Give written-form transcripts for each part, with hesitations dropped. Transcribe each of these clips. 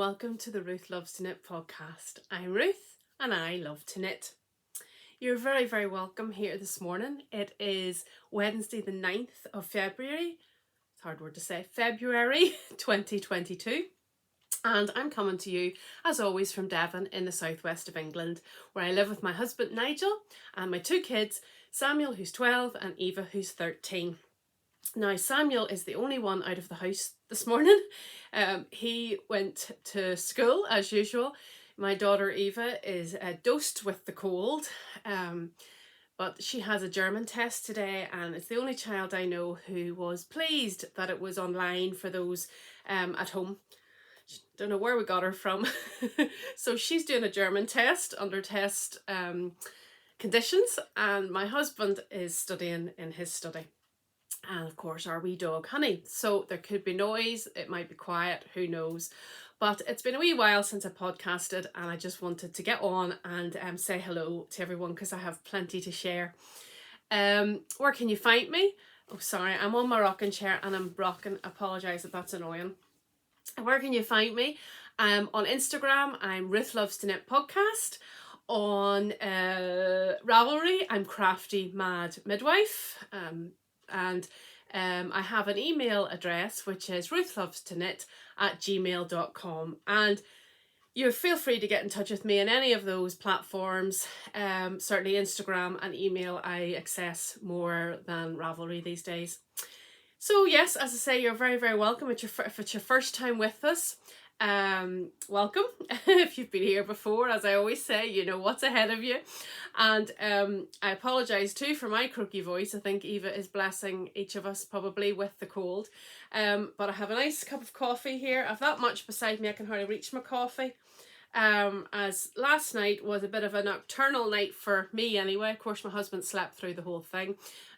welcome to the Ruth Loves to Knit podcast. I'm Ruth and I love to knit. You're very, very welcome here this morning. It is Wednesday the 9th of February. It's a hard word to say. February 2022. And I'm coming to you, as always, from Devon in the southwest of England, where I live with my husband Nigel and my two kids, Samuel, who's 12, and Eva, who's 13. Now, Samuel is the only one out of the house this morning. He went to school as usual. My daughter Eva is dosed with the cold, but she has a German test today, and it's the only child I know who was pleased that it was online for those at home. Don't know where we got her from. So she's doing a German test under test conditions, and my husband is studying in his study. And of course our wee dog Honey. So there could be noise, it might be quiet, who knows. But it's been a wee while since I podcasted, and I just wanted to get on and say hello to everyone because I have plenty to share. Where can you find me? Oh, sorry, I'm on my rocking chair and I'm rocking. I apologise if that's annoying. Where can you find me? On Instagram, I'm Ruth Loves to Knit Podcast. On Ravelry, I'm Crafty Mad Midwife. And I have an email address, which is ruthlovestoknit@gmail.com, and you feel free to get in touch with me in any of those platforms. Certainly Instagram and email I access more than Ravelry these days. So yes, as I say, you're very, very welcome. If it's your first time with us, welcome. If you've been here before, as I always say, you know what's ahead of you. And I apologise too for my croaky voice. I think Eva is blessing each of us probably with the cold. But I have a nice cup of coffee here. I've that much beside me I can hardly reach my coffee. As last night was a bit of a nocturnal night for me anyway. Of course my husband slept through the whole thing.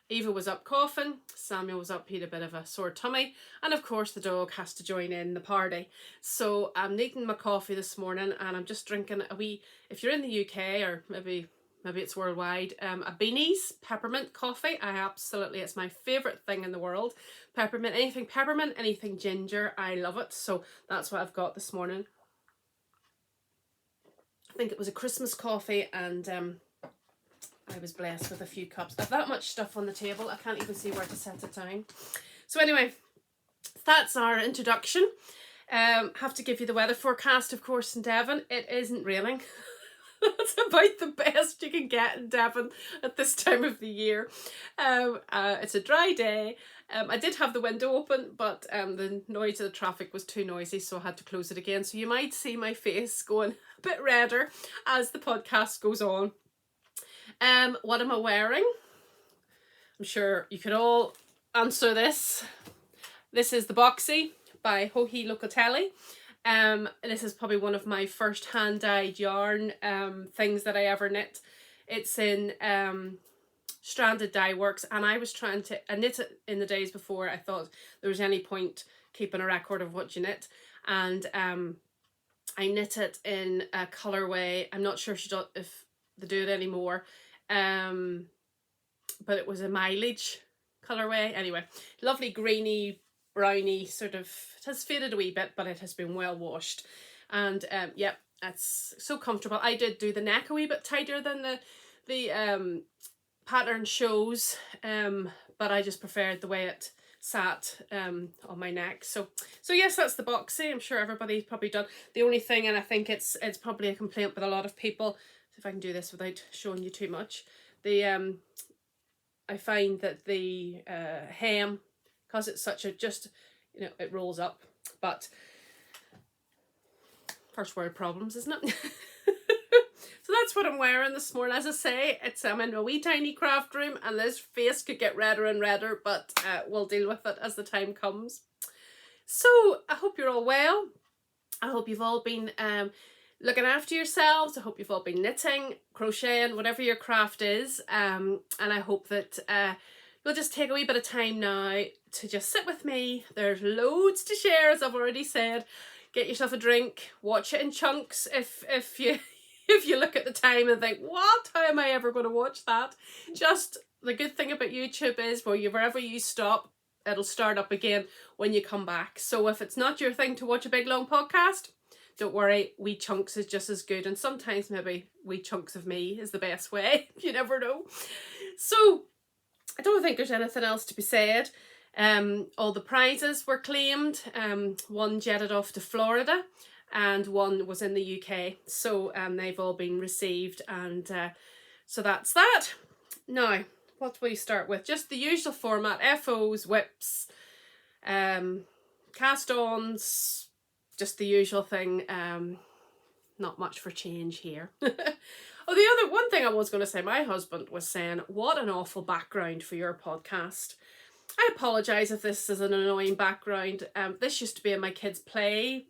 Eva was up coughing, Samuel was up, he had a bit of a sore tummy, and of course the dog has to join in the party. So I'm needing my coffee this morning, and I'm just drinking a wee, if you're in the UK or maybe it's worldwide, a Beanie's peppermint coffee. It's my favourite thing in the world. Peppermint, anything ginger, I love it. So that's what I've got this morning. I think it was a Christmas coffee, and I was blessed with a few cups. I've that much stuff on the table, I can't even see where to set it down. So anyway, that's our introduction. Have to give you the weather forecast, of course, in Devon. It isn't raining. That's about the best you can get in Devon at this time of the year. It's a dry day. I did have the window open, but the noise of the traffic was too noisy, so I had to close it again. So you might see my face going a bit redder as the podcast goes on. What am I wearing? I'm sure you could all answer this. This is the Boxy by Locatelli. This is probably one of my first hand-dyed yarn things that I ever knit. It's in stranded Dyeworks, and I knit it in the days before I thought there was any point keeping a record of what you knit, and I knit it in a colourway. I'm not sure if they do it anymore, but it was a mileage colourway. Anyway, lovely greeny browny sort of, it has faded a wee bit, but it has been well washed, and yeah, it's so comfortable. I did do the neck a wee bit tighter than the pattern shows, but I just preferred the way it sat on my neck. So yes, that's the Boxy. I'm sure everybody's probably done. The only thing, and I think it's probably a complaint with a lot of people, if I can do this without showing you too much, I find that the hem, because it's such a it rolls up, but first world problems, isn't it? So that's what I'm wearing this morning. As I say, I'm in a wee tiny craft room, and this face could get redder and redder, but we'll deal with it as the time comes. So I hope you're all well. I hope you've all been looking after yourselves. I hope you've all been knitting, crocheting, whatever your craft is, and I hope that you'll just take a wee bit of time now to just sit with me. There's loads to share, as I've already said. Get yourself a drink, watch it in chunks if you if you look at the time and think, what? How am I ever going to watch that? Just the good thing about YouTube is wherever you stop, it'll start up again when you come back. So if it's not your thing to watch a big long podcast, don't worry, wee chunks is just as good, and sometimes maybe wee chunks of me is the best way. You never know. So I don't think there's anything else to be said. All the prizes were claimed. One jetted off to Florida and one was in the UK. So they've all been received, and so that's that. Now, what do we start with? Just the usual format: F.O.s, whips, cast-ons, just the usual thing. Not much for change here. Oh, the other one thing I was going to say, my husband was saying, what an awful background for your podcast. I apologise if this is an annoying background. This used to be in my kids' play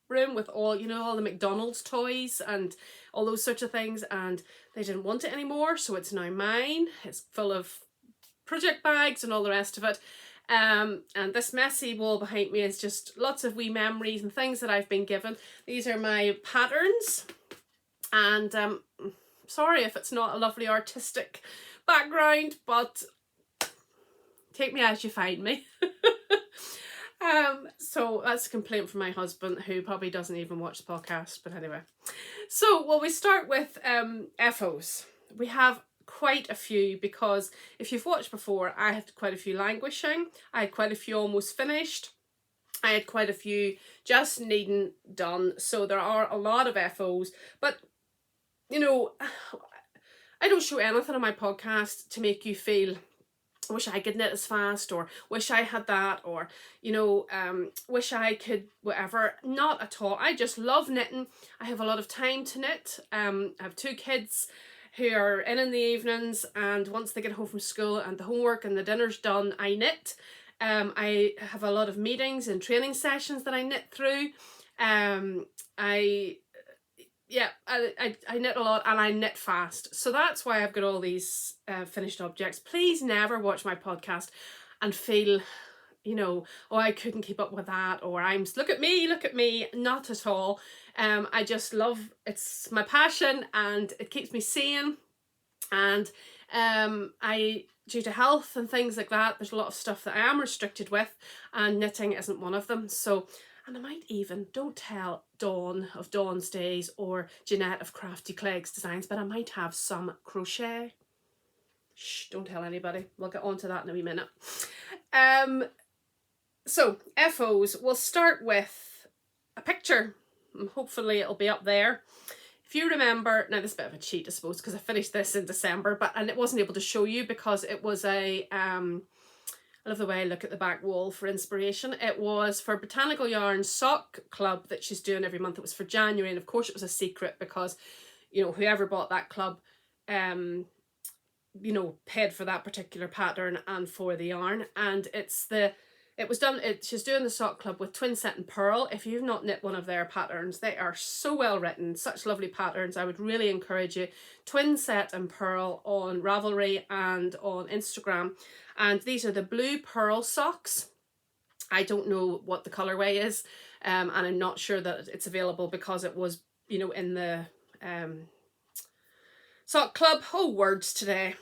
room with all, you know, all the McDonald's toys and all those sorts of things, and they didn't want it anymore, so it's now mine. It's full of project bags and all the rest of it. And this messy wall behind me is just lots of wee memories and things that I've been given. These are my patterns, and sorry if it's not a lovely artistic background, but take me as you find me. So that's a complaint from my husband, who probably doesn't even watch the podcast, but anyway. So, well, we start with F.O.s. We have quite a few, because if you've watched before, I had quite a few languishing, I had quite a few almost finished, I had quite a few just needing done, so there are a lot of F.O.s, but you know, I don't show anything on my podcast to make you feel, I wish I could knit as fast, or wish I had that, or, you know, wish I could whatever. Not at all. I just love knitting. I have a lot of time to knit. I have 2 kids who are in the evenings, and once they get home from school and the homework and the dinner's done, I knit. I have a lot of meetings and training sessions that I knit through. I knit a lot, and I knit fast. So that's why I've got all these finished objects. Please never watch my podcast and feel, you know, oh, I couldn't keep up with that, or look at me. Not at all. I just love, it's my passion, and it keeps me sane. And due to health and things like that, there's a lot of stuff that I am restricted with, and knitting isn't one of them. So, and I might even, don't tell Dawn of Dawn's Days or Jeanette of Crafty Clegs Designs, but I might have some crochet. Shh, don't tell anybody. We'll get on to that in a wee minute. So, F.O.s, we'll start with a picture. Hopefully it'll be up there. If you remember, now this is a bit of a cheat, I suppose, because I finished this in December, and it wasn't able to show you because it was a, I love the way I look at the back wall for inspiration. It was for Botanical Yarns sock club that she's doing every month. It was for January, and of course it was a secret because, you know, whoever bought that club, you know, paid for that particular pattern and for the yarn. And she's doing the sock club with Twin Set and Pearl. If you've not knit one of their patterns, they are so well written, such lovely patterns. I would really encourage you. Twin Set and Pearl on Ravelry and on Instagram. And these are the blue pearl socks. I don't know what the colourway is, and I'm not sure that it's available because it was, you know, in the sock club. Oh, words today.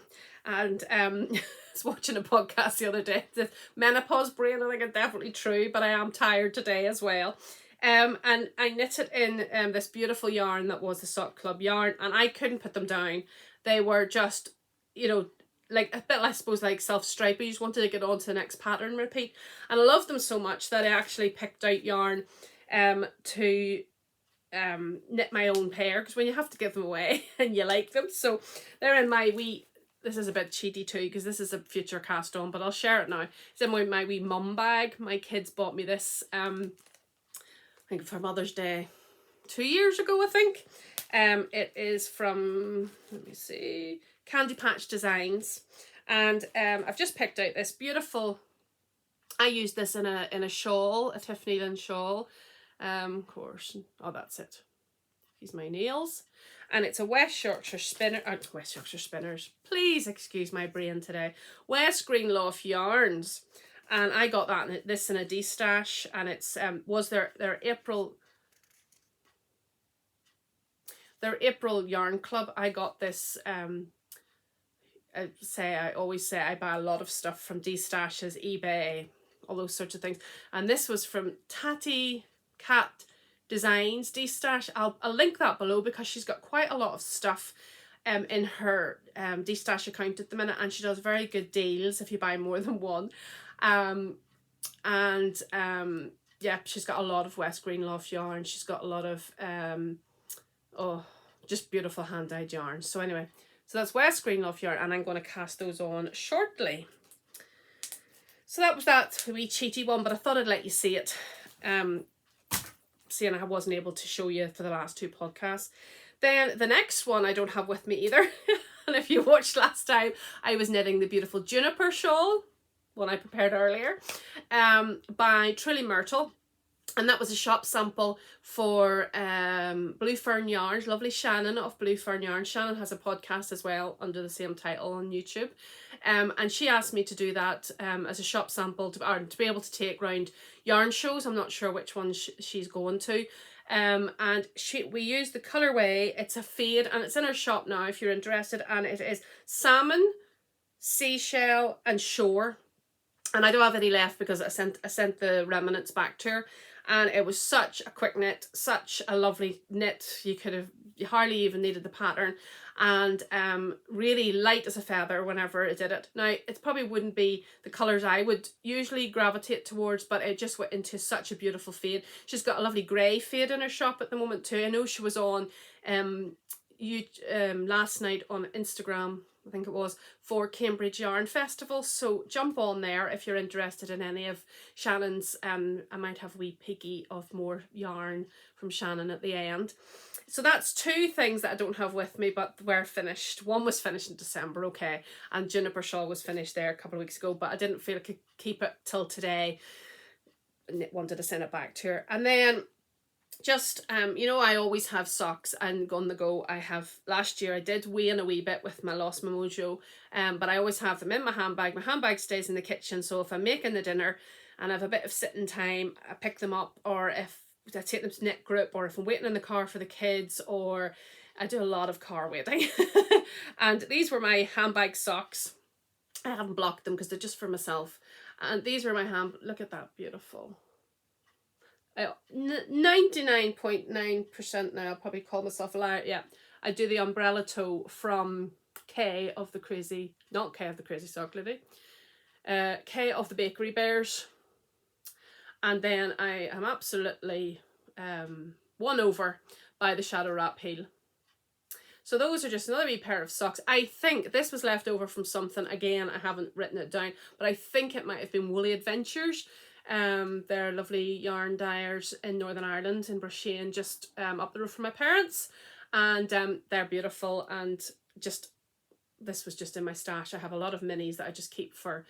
And I was watching a podcast the other day. The menopause brain, I think it's definitely true, but I am tired today as well. And I knitted in this beautiful yarn that was the sock club yarn, and I couldn't put them down. They were just, you know, like a bit, I suppose, like self-stripe. I just wanted to get on to the next pattern repeat, and I loved them so much that I actually picked out yarn to knit my own pair, because when you have to give them away and you like them, so they're in my wee, this is a bit cheaty too because this is a future cast on, but I'll share it now. It's in my wee mum bag. My kids bought me this I think for Mother's Day 2 years ago, I think. It is from, let me see, Candy Patch Designs, and I've just picked out this beautiful, I used this in a shawl, a Tif Neilan shawl, of course. Oh, that's it. Use my nails, and it's a West Yorkshire spinner. West Yorkshire Spinners. Please excuse my brain today. West Greenloft Yarns, and I got this in a Destash, and it's was their April yarn club. I got this. I always say I buy a lot of stuff from Destashes, eBay, all those sorts of things. And this was from Teti, Cat Designs Destash. I'll link that below because she's got quite a lot of stuff in her Destash account at the minute, and she does very good deals if you buy more than one. Yeah, she's got a lot of West Greenloft yarn. She's got a lot of just beautiful hand dyed yarns. So anyway, so that's West Greenloft yarn, and I'm going to cast those on shortly. So that was that wee cheaty one, but I thought I'd let you see it. Seeing I wasn't able to show you for the last two podcasts. Then the next one I don't have with me either. And if you watched last time, I was knitting the beautiful Juniper Shawl, one I prepared earlier, by Trilly Myrtle. And that was a shop sample for Blue Fern Yarns. Lovely Shannon of Blue Fern Yarns. Shannon has a podcast as well under the same title on YouTube. And she asked me to do that as a shop sample to be able to take round yarn shows. I'm not sure which one she's going to. And we used the colourway. It's a fade and it's in her shop now if you're interested. And it is Salmon, Seashell and Shore. And I don't have any left because I sent the remnants back to her. And it was such a quick knit, such a lovely knit. You hardly even needed the pattern, and really light as a feather whenever I did it. Now, it probably wouldn't be the colours I would usually gravitate towards, but it just went into such a beautiful fade. She's got a lovely grey fade in her shop at the moment too. I know she was on last night on Instagram, I think it was, for Cambridge Yarn Festival, so jump on there if you're interested in any of Shannon's. I might have a wee piggy of more yarn from Shannon at the end. So that's two things that I don't have with me but were finished. One was finished in December, okay, and Juniper Shawl was finished there a couple of weeks ago, but I didn't feel I could keep it till today. I wanted to send it back to her. And then just you know, I always have socks and on the go. I have, last year I did wane a wee bit with my Lost My Mojo, but I always have them in my handbag. My handbag stays in the kitchen, so if I'm making the dinner and I have a bit of sitting time, I pick them up, or if I take them to knit group, or if I'm waiting in the car for the kids, or I do a lot of car waiting. And these were my handbag socks. I haven't blocked them because they're just for myself, and these were my look at that, beautiful. 99.9% now, I'll probably call myself a liar. Yeah, I do the umbrella toe from K of the Crazy, not K of the Crazy Sock Lady, K of the Bakery Bears. And then I am absolutely won over by the Shadow Wrap heel. So those are just another wee pair of socks. I think this was left over from something, again, I haven't written it down, but I think it might have been Woolly Adventures. They're lovely yarn dyers in Northern Ireland, in Brochet, just up the road from my parents, and they're beautiful. And just, this was just in my stash. I have a lot of minis that I just keep for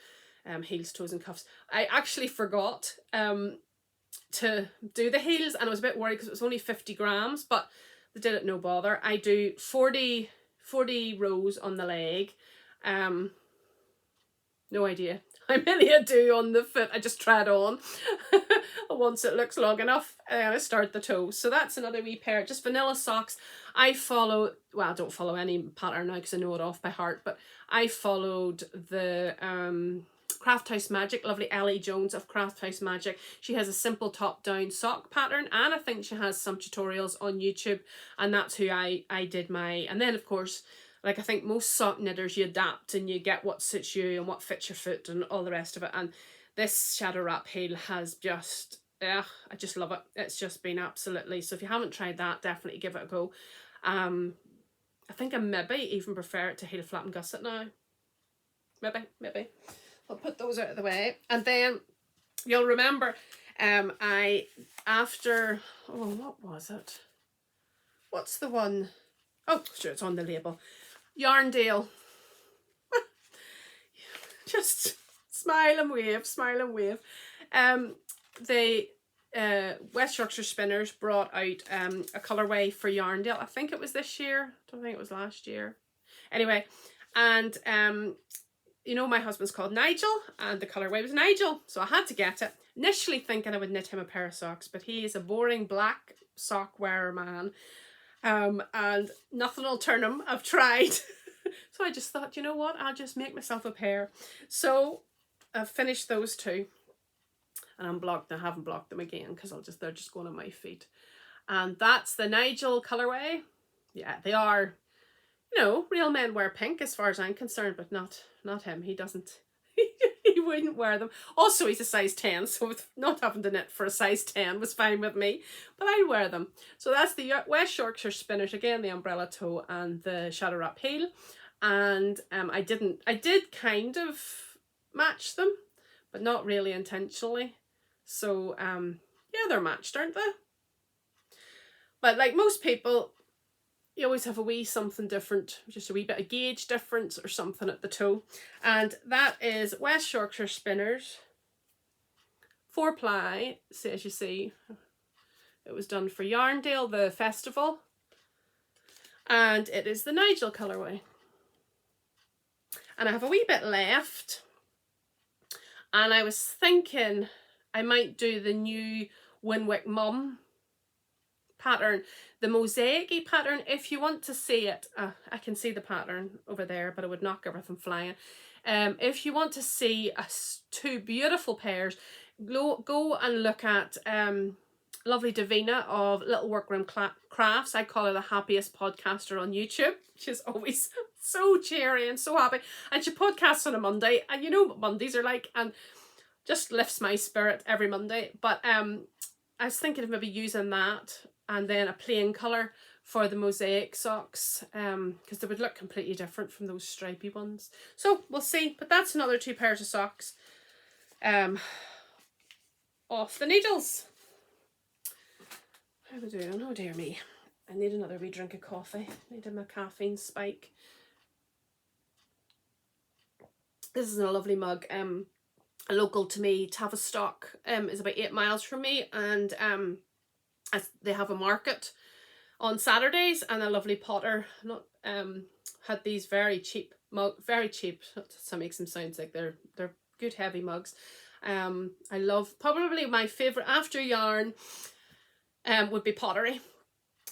heels, toes and cuffs. I actually forgot to do the heels, and I was a bit worried because it was only 50 grams, but they did it no bother. I do 40 rows on the leg. No idea how many I do on the foot. I just try it on once it looks long enough, and I start the toes. So that's another wee pair, just vanilla socks. I follow, well, I don't follow any pattern now because I know it off by heart, but I followed the Craft House Magic, lovely Ellie Jones of Craft House Magic. She has a simple top down sock pattern, and I think she has some tutorials on YouTube, and that's who I did my. And then of course, like I think most sock knitters, you adapt and you get what suits you and what fits your foot and all the rest of it. And this Shadow Wrap heel has just, I just love it. It's just been absolutely, so if you haven't tried that, definitely give it a go. I think I maybe even prefer it to heel flap and gusset now. Maybe. I'll put those out of the way. And then you'll remember what was it? What's the one? Oh, sure, it's on the label. Yarndale. Just smile and wave, smile and wave. The West Yorkshire Spinners brought out a colourway for Yarndale. I think it was this year. I don't think it was last year. Anyway, and you know, my husband's called Nigel, and the colourway was Nigel, so I had to get it. Initially thinking I would knit him a pair of socks, but he is a boring black sock wearer man. And nothing will turn him. I've tried. So I just thought, you know what, I'll just make myself a pair. So I've finished those two, and I'm blocked. I haven't blocked them again because they're just going on my feet. and that's the Nigel Colourway. Yeah, they are, you know, real men wear pink as far as I'm concerned, but not him. He doesn't. He wouldn't wear them. Also, he's a size 10, so not having to knit for a size 10 was fine with me, but I wear them. So that's the West Yorkshire Spinners, again, the umbrella toe and the shadow wrap heel. And I did kind of match them, but not really intentionally. So yeah, they're matched, aren't they? But like most people, you always have a wee something different, just a wee bit of gauge difference or something at the toe. And that is West Yorkshire Spinners, 4-ply. So as you see, it was done for Yarndale, the festival. And it is the Nigel Colourway. And I have a wee bit left. And I was thinking I might do the new Winwick Mum pattern, the mosaic-y pattern. If you want to see it, I can see the pattern over there, but it would knock everything flying. If you want to see two beautiful pairs, go and look at lovely Davina of Little Workroom Crafts. I call her the happiest podcaster on YouTube. She's always so cheery and so happy, and she podcasts on a Monday, and you know what Mondays are like, and just lifts my spirit every Monday. But I was thinking of maybe using that and then a plain colour for the mosaic socks, because they would look completely different from those stripy ones. So we'll see, but that's another 2 pairs of socks off the needles. How are we doing? Oh dear me, I need another wee drink of coffee. I need my caffeine spike. This is a lovely mug, local to me. Tavistock is about 8 miles from me, and they have a market on Saturdays, and a lovely potter had these very cheap very cheap. That makes them sound like they're good heavy mugs. I love, probably my favorite after yarn would be pottery.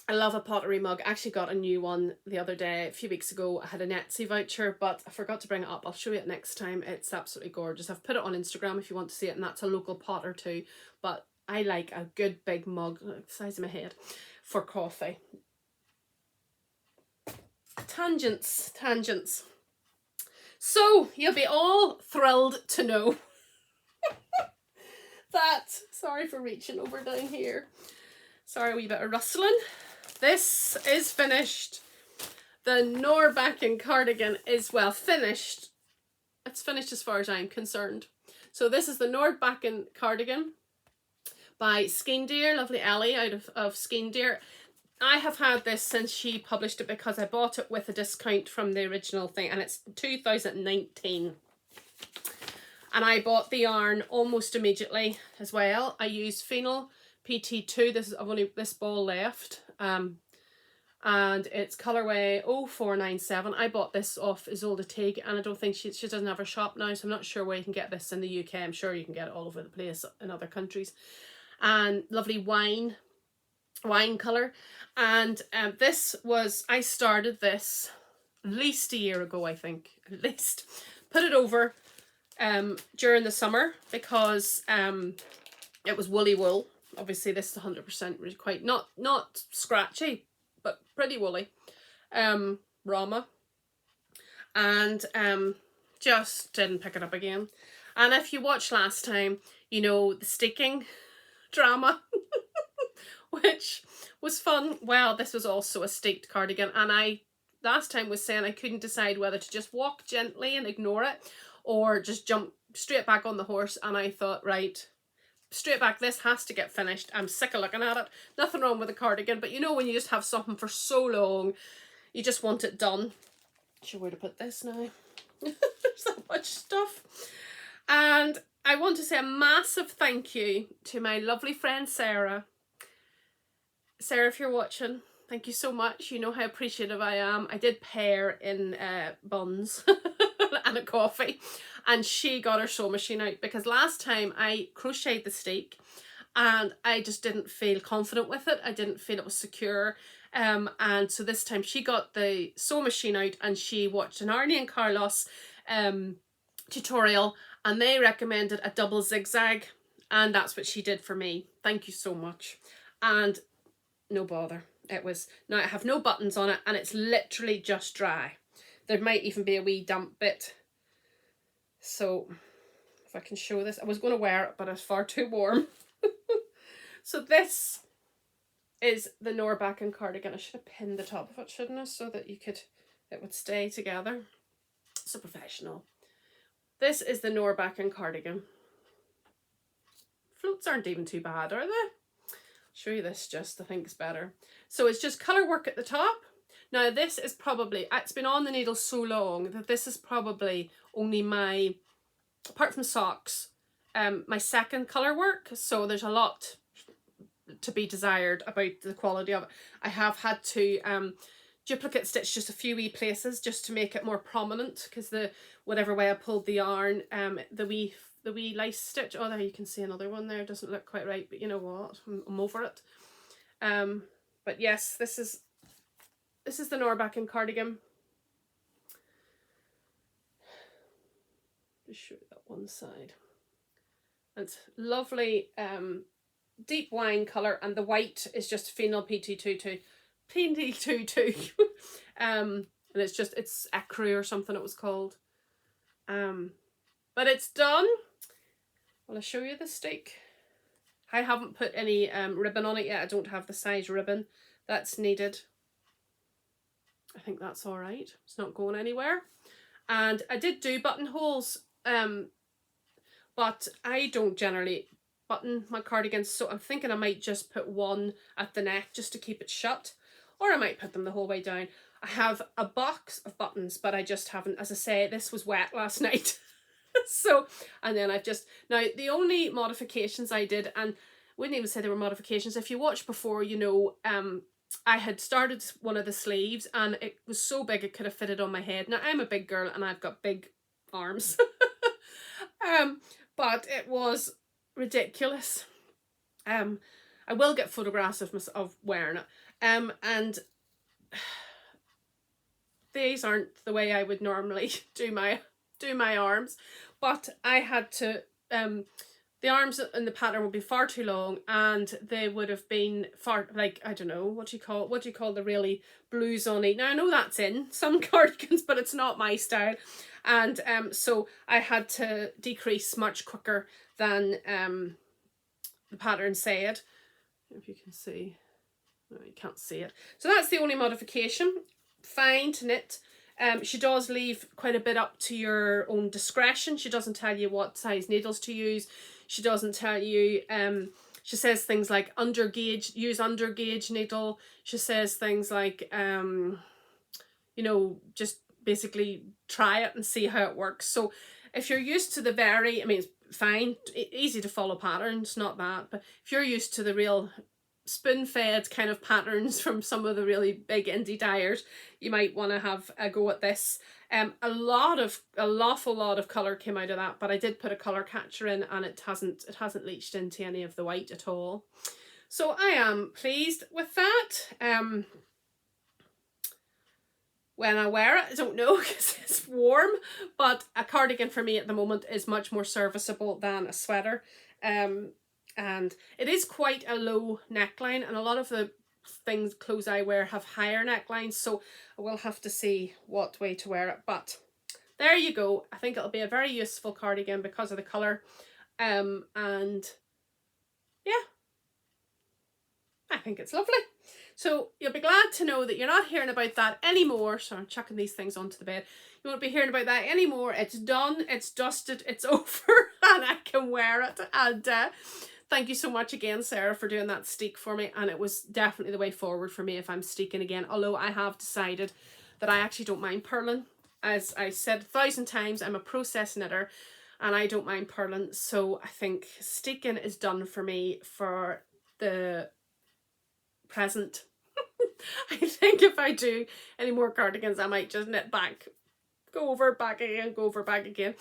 I love a pottery mug. I actually got a new one the other day, a few weeks ago. I had an Etsy voucher, but I forgot to bring it up. I'll show you it next time. It's absolutely gorgeous. I've put it on Instagram if you want to see it, and that's a local potter too. But I like a good big mug, the size of my head, for coffee. Tangents. So, you'll be all thrilled to know that, sorry for reaching over down here. Sorry, a wee bit of rustling. This is finished. The Nordbakkan cardigan is, well, finished. It's finished as far as I'm concerned. So this is the Nordbakkan cardigan by Skeindeer, lovely Ellie out of Skeindeer. I have had this since she published it because I bought it with a discount from the original thing, and it's 2019. And I bought the yarn almost immediately as well. I used Finull PT2. I've only this ball left. And it's Colourway 0497. I bought this off Isolde Teague, and I don't think she doesn't have her shop now, so I'm not sure where you can get this in the UK. I'm sure you can get it all over the place in other countries. And lovely wine colour. And this was, I started this at least a year ago, I think, at least. Put it over during the summer because it was woolly wool. Obviously this is 100% really quite, not scratchy, but pretty woolly. Rama. And just didn't pick it up again. And if you watched last time, you know the sticking drama, which was fun. Well, this was also a staked cardigan, and I last time was saying I couldn't decide whether to just walk gently and ignore it or just jump straight back on the horse, and I thought, right, straight back, this has to get finished. I'm sick of looking at it. Nothing wrong with a cardigan, but you know when you just have something for so long, you just want it done. Not sure where to put this now. There's that much stuff. And I want to say a massive thank you to my lovely friend Sarah. Sarah, if you're watching, thank you so much. You know how appreciative I am. I did pair in buns and a coffee, and she got her sewing machine out because last time I crocheted the steak and I just didn't feel confident with it. I didn't feel it was secure. And so this time she got the sewing machine out and she watched an Arnie and Carlos tutorial, and they recommended a double zigzag, and that's what she did for me. Thank you so much. And no bother. It was, now I have no buttons on it and it's literally just dry. There might even be a wee damp bit. So if I can show this, I was going to wear it, but it's far too warm. So this is the Nordbakkan cardigan. I should have pinned the top of it, shouldn't I? So that it would stay together. So professional. This is the Nordbakkan cardigan. Floats aren't even too bad, are they? I'll show you this just, I think it's better. So it's just colour work at the top. Now this is probably, it's been on the needle so long that this is probably only my, apart from socks, my second colour work. So there's a lot to be desired about the quality of it. I have had to duplicate stitch just a few wee places just to make it more prominent, because whatever way I pulled the yarn, the wee lace stitch, oh there you can see another one there, doesn't look quite right, but you know what, I'm over it. But yes, this is the Nordbakkan cardigan. Just show you that one side. It's lovely deep wine colour, and the white is just Finull PT22. PT22. And it's ecru or something it was called. But it's done. Will I show you the stick? I haven't put any ribbon on it yet. I don't have the size ribbon that's needed. I think that's all right. It's not going anywhere. And I did do buttonholes, but I don't generally button my cardigans, so I'm thinking I might just put one at the neck just to keep it shut, or I might put them the whole way down. I have a box of buttons, but I just haven't, as I say, this was wet last night. So, and then I've just, now the only modifications I did, and wouldn't even say they were modifications, if you watched before, you know, I had started one of the sleeves and it was so big it could have fitted on my head. Now I'm a big girl and I've got big arms. But it was ridiculous. I will get photographs of wearing it. And these aren't the way I would normally do my arms, but I had to, the arms in the pattern would be far too long, and they would have been far, like, I don't know, what do you call the really blouson-y? Now I know that's in some cardigans, but it's not my style. And so I had to decrease much quicker than the pattern said. If you can see, no, you can't see it. So that's the only modification. Fine to knit. She does leave quite a bit up to your own discretion. She doesn't tell you what size needles to use. She doesn't tell you, she says things like use under gauge needle. She says things like, you know, just basically try it and see how it works. So if you're used to the I mean, it's fine, easy to follow patterns, not that, but if you're used to the real spoon-fed kind of patterns from some of the really big indie dyers, you might want to have a go at this. An awful lot of colour came out of that, but I did put a colour catcher in and it hasn't leached into any of the white at all. So I am pleased with that. When I wear it, I don't know because it's warm, but a cardigan for me at the moment is much more serviceable than a sweater. And it is quite a low neckline, and a lot of the clothes I wear have higher necklines, so I will have to see what way to wear it. But there you go. I think it'll be a very useful cardigan because of the colour. And yeah, I think it's lovely. So you'll be glad to know that you're not hearing about that anymore. So I'm chucking these things onto the bed. You won't be hearing about that anymore. It's done, it's dusted, it's over, and I can wear it. And thank you so much again, Sarah, for doing that steek for me. And it was definitely the way forward for me if I'm steeking again. Although I have decided that I actually don't mind purling. As I said 1,000 times, I'm a process knitter and I don't mind purling. So I think steeking is done for me for the present. I think if I do any more cardigans, I might just knit back, go over, back again, go over, back again.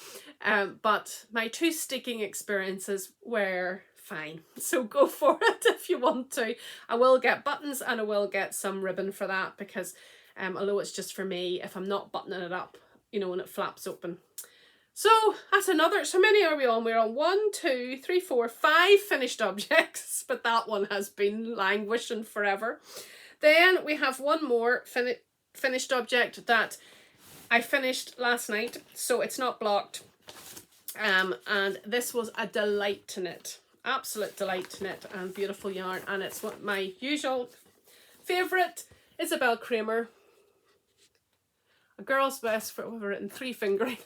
But my 2 steeking experiences were fine, so go for it if you want to. I will get buttons and I will get some ribbon for that, because although it's just for me, if I'm not buttoning it up, you know, when it flaps open. So that's another, so many are we on? We're on 1, 2, 3, 4, 5 finished objects, but that one has been languishing forever. Then we have one more finished object that I finished last night, so it's not blocked. And this was a delight to knit, absolute delight to knit, and beautiful yarn. And it's what my usual favourite, Isabel Kramer, a girl's best friend. We've written 3 fingering.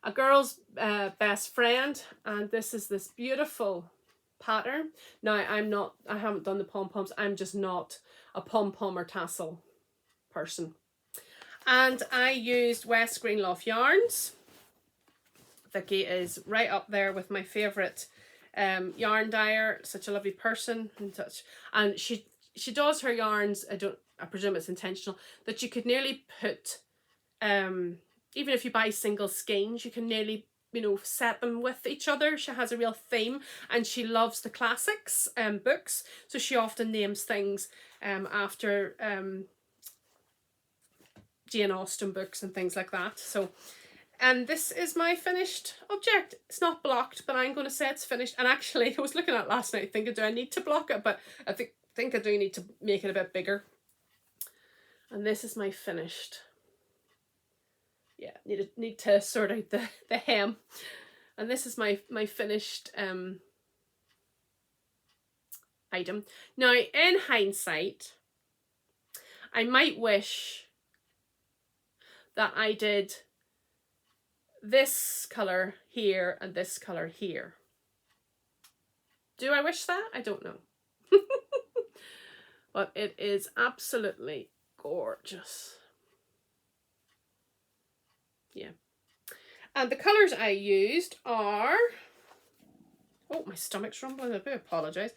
A girl's best friend, and this is this beautiful pattern. Now I haven't done the pom-poms. I'm just not a pom-pom or tassel person. And I used West Greenloft yarns. Vicky is right up there with my favourite yarn dyer. Such a lovely person and such. And she does her yarns. I presume it's intentional, that you could nearly put even if you buy single skeins, you can nearly, you know, set them with each other. She has a real theme, and she loves the classics books, so she often names things after Jane Austen books and things like that. So, and this is my finished object. It's not blocked, but I'm going to say it's finished. And actually, I was looking at it last night thinking, do I need to block it? But I think I do need to make it a bit bigger. And this is my finished. Yeah, need to sort out the hem. And this is my finished item. Now, in hindsight, I might wish that I did this colour here and this colour here. Do I wish that? I don't know. But it is absolutely gorgeous. Yeah. And the colours I used are, oh, my stomach's rumbling, I do apologise.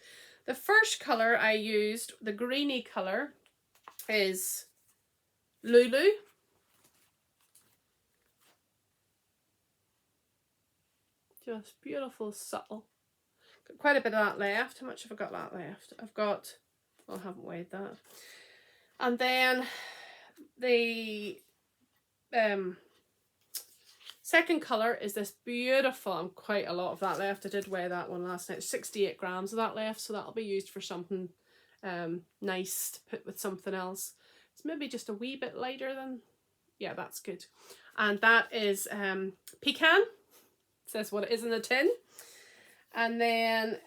The first colour I used, the greeny colour, is Lulu. Just beautiful, subtle. Got quite a bit of that left. How much have I got that left? I've got, well, I haven't weighed that. And then the second colour is this beautiful, and quite a lot of that left. I did weigh that one last night. 68 grams of that left, so that'll be used for something nice to put with something else. It's maybe just a wee bit lighter than, yeah, that's good. And that is Pecan. It says what it is in the tin. And then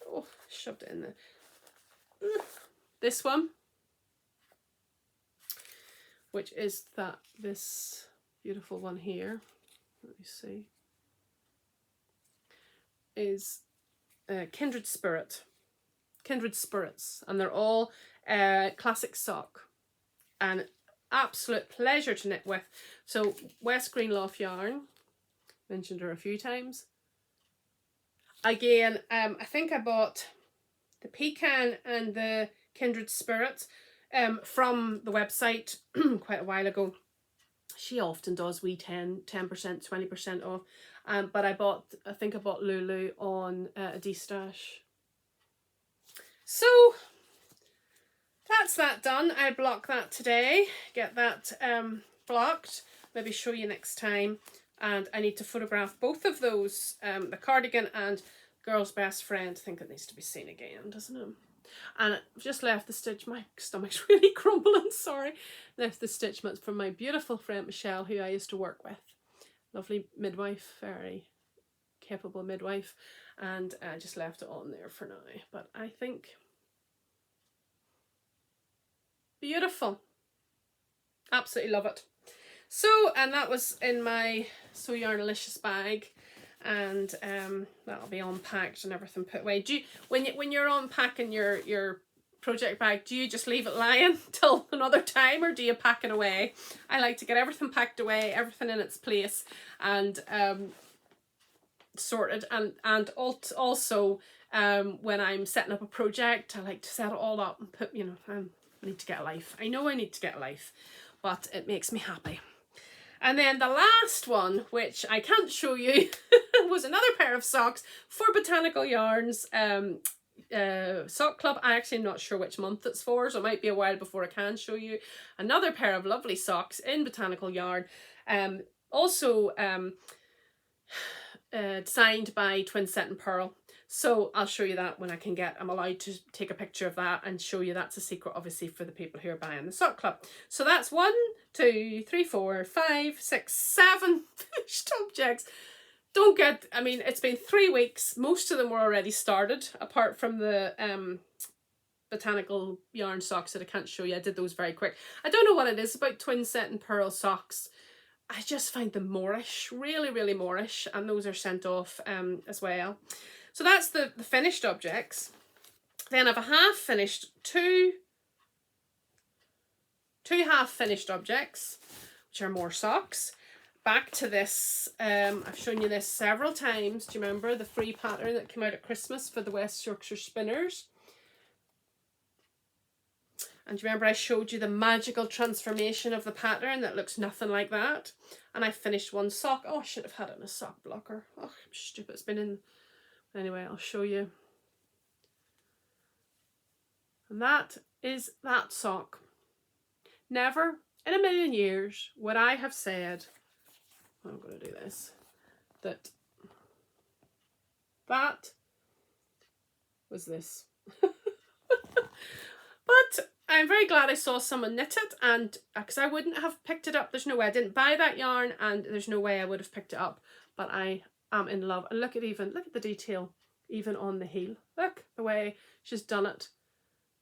oh, shoved it in there. This one, which is this beautiful one here. Let me see. Is Kindred Spirits, and they're all classic sock, and absolute pleasure to knit with. So West Greenloft yarn, mentioned her a few times. Again, I think I bought the Pecan and the Kindred Spirits from the website quite a while ago. She often does wee 10%, 20% off. But I think I bought Lulu on a Destash. So that's that done. I block that today, get that blocked, maybe show you next time. And I need to photograph both of those, the cardigan and Girl's Best Friend. I think it needs to be seen again, doesn't it? And I've just left the stitch. My stomach's really crumbling, sorry. Left the stitch mats from my beautiful friend Michelle, who I used to work with. Lovely midwife, very capable midwife. And I just left it on there for now. But I think beautiful. Absolutely love it. So, and that was in my So Yarnalicious bag. And that'll be unpacked and everything put away. Do you, when you're unpacking your project bag, do you just leave it lying till another time, or do you pack it away? I like to get everything packed away, everything in its place, and sorted. And also when I'm setting up a project, I like to set it all up and put, you know, I need to get a life. I know I need to get a life, but it makes me happy. And then the last one, which I can't show you, was another pair of socks for Botanical Yarns sock club. I actually am not sure which month it's for, so it might be a while before I can show you another pair of lovely socks in botanical yarn. Also designed by Twin Set and Pearl. So I'll show you that when I can get, I'm allowed to take a picture of that and show you. That's a secret obviously for the people who are buying the sock club. So that's 1, 2, 3, 4, 5, 6, 7 finished objects. Don't get, I mean, it's been 3 weeks. Most of them were already started, apart from the botanical yarn socks that I can't show you. I did those very quick. I don't know what it is about Twin Set and Pearl socks. I just find them moreish, really, really moreish, and those are sent off as well. So that's the finished objects. Then I have a half finished, two half finished objects, which are more socks. Back to this, I've shown you this several times. Do you remember the free pattern that came out at Christmas for the West Yorkshire Spinners? And do you remember I showed you the magical transformation of the pattern that looks nothing like that? And I finished one sock. Oh, I should have had it in a sock blocker. Oh, I'm stupid. It's been in. Anyway, I'll show you. And that is that sock. Never in a million years would I have said, I'm going to do this, that was this. But I'm very glad I saw someone knit it, and because I wouldn't have picked it up. There's no way. I didn't buy that yarn, and there's no way I would have picked it up. But I am in love. And look at the detail even on the heel. Look the way she's done it,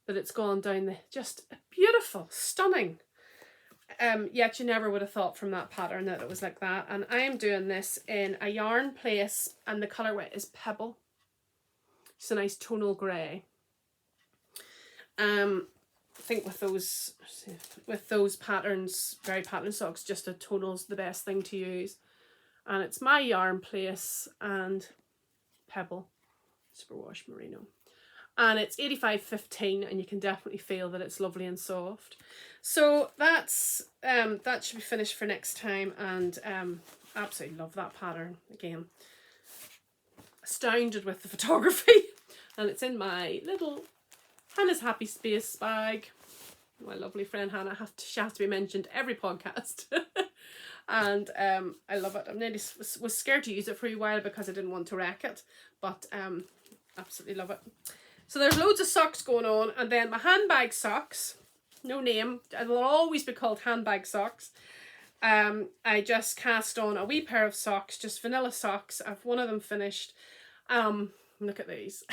that it's gone down the, just beautiful, stunning. Yet you never would have thought from that pattern that it was like that. And I am doing this in a yarn place, and the colourway is Pebble. It's a nice tonal grey. I think with those patterns, very pattern socks, just a tonal's the best thing to use. And it's my yarn place and Pebble Superwash Merino. And it's 85.15, and you can definitely feel that it's lovely and soft. So that's that should be finished for next time, and absolutely love that pattern. Again, astounded with the photography. And it's in my little Hannah's Happy Space bag. My lovely friend Hannah, she has to be mentioned every podcast. And I love it. I nearly was scared to use it for a while because I didn't want to wreck it, but absolutely love it. So there's loads of socks going on, and then my handbag socks, no name, it will always be called handbag socks. I just cast on a wee pair of socks, just vanilla socks. I've one of them finished. Look at these.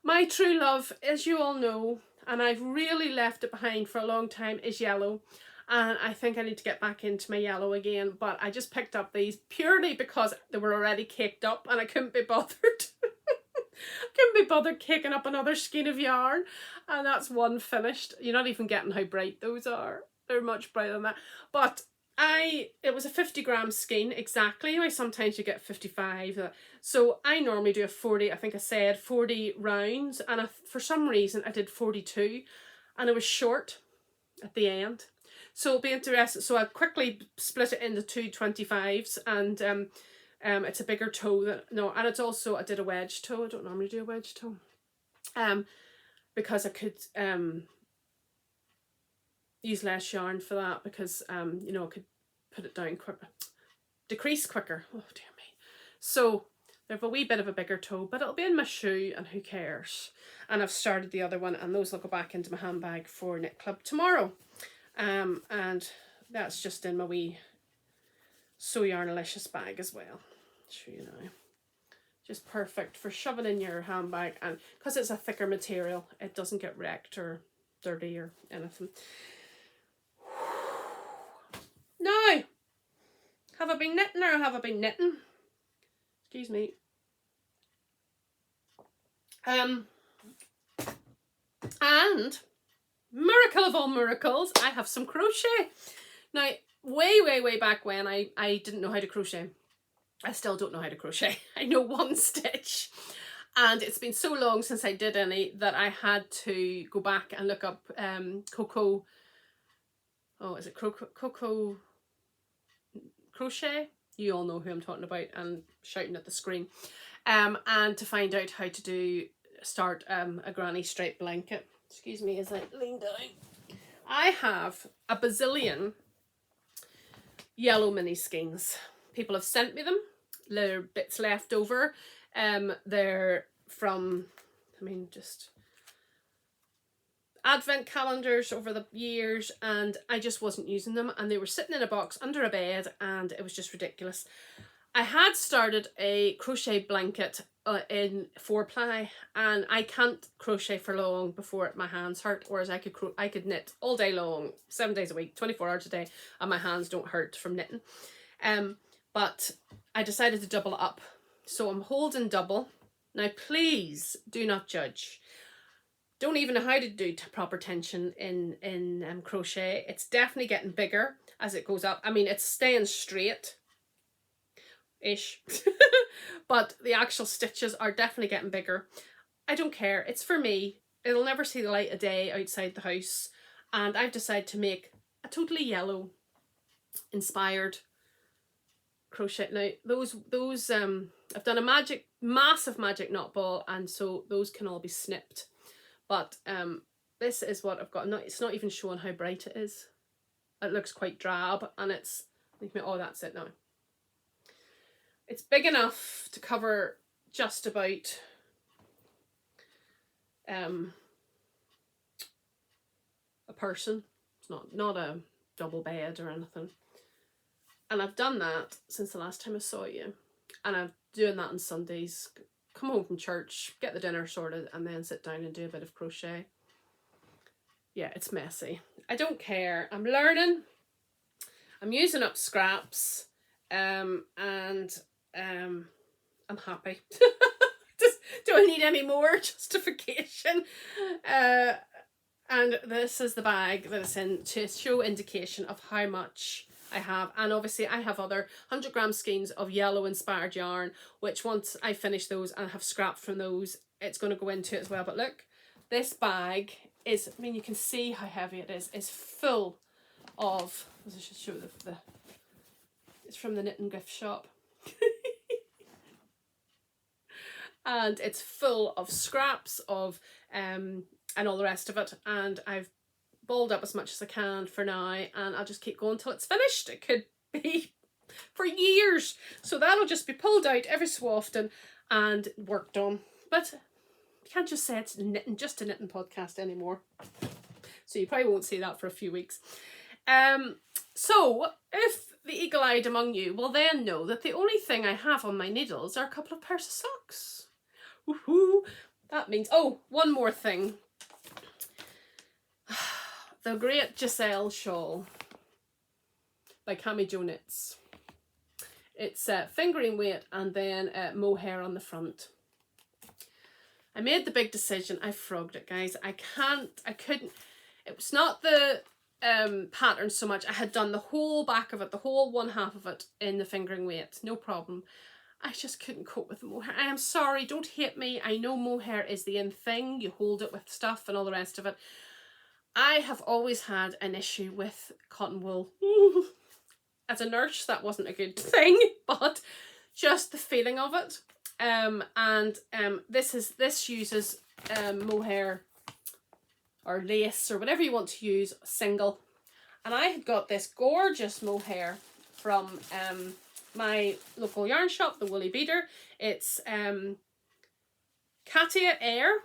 My true love, as you all know, and I've really left it behind for a long time, is yellow. And I think I need to get back into my yellow again, but I just picked up these purely because they were already caked up and I couldn't be bothered. Couldn't be bothered caking up another skein of yarn, and that's one finished. You're not even getting how bright those are. They're much brighter than that. But it was a 50-gram skein exactly. Sometimes you get 55. So I normally do a 40, I think I said 40 rounds, and for some reason I did 42, and it was short at the end. So it'll be interesting. So I quickly split it into two 25s, and it's a bigger toe and it's also, I did a wedge toe. I don't normally do a wedge toe, because I could use less yarn for that, because you know, I could put it down quicker, decrease quicker. Oh dear me. So they have a wee bit of a bigger toe, but it'll be in my shoe, and who cares. And I've started the other one, and those will go back into my handbag for knit club tomorrow. And that's just in my wee Sew Yarnalicious bag as well. I'll show you now. Just perfect for shoving in your handbag, and because it's a thicker material, it doesn't get wrecked or dirty or anything. Now, have I been knitting or have I been knitting? Excuse me. And miracle of all miracles, I have some crochet. Now, way back when, I didn't know how to crochet. I still don't know how to crochet. I know one stitch, and it's been so long since I did any that I had to go back and look up Coco. Oh, is it Coco Crochet? You all know who I'm talking about, and shouting at the screen. And to find out how to do start a granny straight blanket. Excuse me as I lean down. I have a bazillion yellow mini skeins. People have sent me them. There are bits left over. They're from, I mean, just advent calendars over the years, and I just wasn't using them, and they were sitting in a box under a bed, and it was just ridiculous. I had started a crochet blanket in 4-ply, and I can't crochet for long before my hands hurt, whereas I could knit all day long, 7 days a week, 24 hours a day, and my hands don't hurt from knitting. But I decided to double it up, so I'm holding double. Now please do not judge. Don't even know how to do proper tension in crochet. It's definitely getting bigger as it goes up. I mean, it's staying straight ish but the actual stitches are definitely getting bigger. I don't care, it's for me. It'll never see the light of day outside the house, and I've decided to make a totally yellow inspired crochet. Now those I've done a massive magic knot ball, and so those can all be snipped, but this is what I've got. It's not even showing how bright it is. It looks quite drab, and it's, oh, that's it now. It's big enough to cover just about a person. It's not a double bed or anything. And I've done that since the last time I saw you. And I'm doing that on Sundays. Come home from church, get the dinner sorted, and then sit down and do a bit of crochet. Yeah, it's messy. I don't care. I'm learning. I'm using up scraps. And I'm happy. Do I need any more justification? And this is the bag that it's in to show indication of how much I have. And obviously I have other 100-gram skeins of yellow inspired yarn, which once I finish those and have scrapped from those, it's going to go into it as well. But look, this bag is, I mean, you can see how heavy it is full of, I should show the it's from the knit and gift shop. And it's full of scraps of and all the rest of it, and I've balled up as much as I can for now, and I'll just keep going till it's finished. It could be for years, so that'll just be pulled out every so often and worked on. But you can't just say it's just a knitting podcast anymore, so you probably won't see that for a few weeks. So if the eagle-eyed among you will then know that the only thing I have on my needles are a couple of pairs of socks. Woohoo! That means, oh, one more thing. The Great Giselle Shawl by Cami Jo Knits. It's fingering weight and then mohair on the front. I made the big decision. I frogged it, guys. I couldn't. It was not the pattern so much. I had done the whole back of it, the whole one half of it in the fingering weight, no problem. I just couldn't cope with the mohair. I am sorry, don't hate me. I know mohair is the in thing. You hold it with stuff and all the rest of it. I have always had an issue with cotton wool. As a nurse, that wasn't a good thing, but just the feeling of it. This uses mohair or lace or whatever you want to use, single. And I had got this gorgeous mohair from my local yarn shop, the Woolly Beater. It's Katia Air.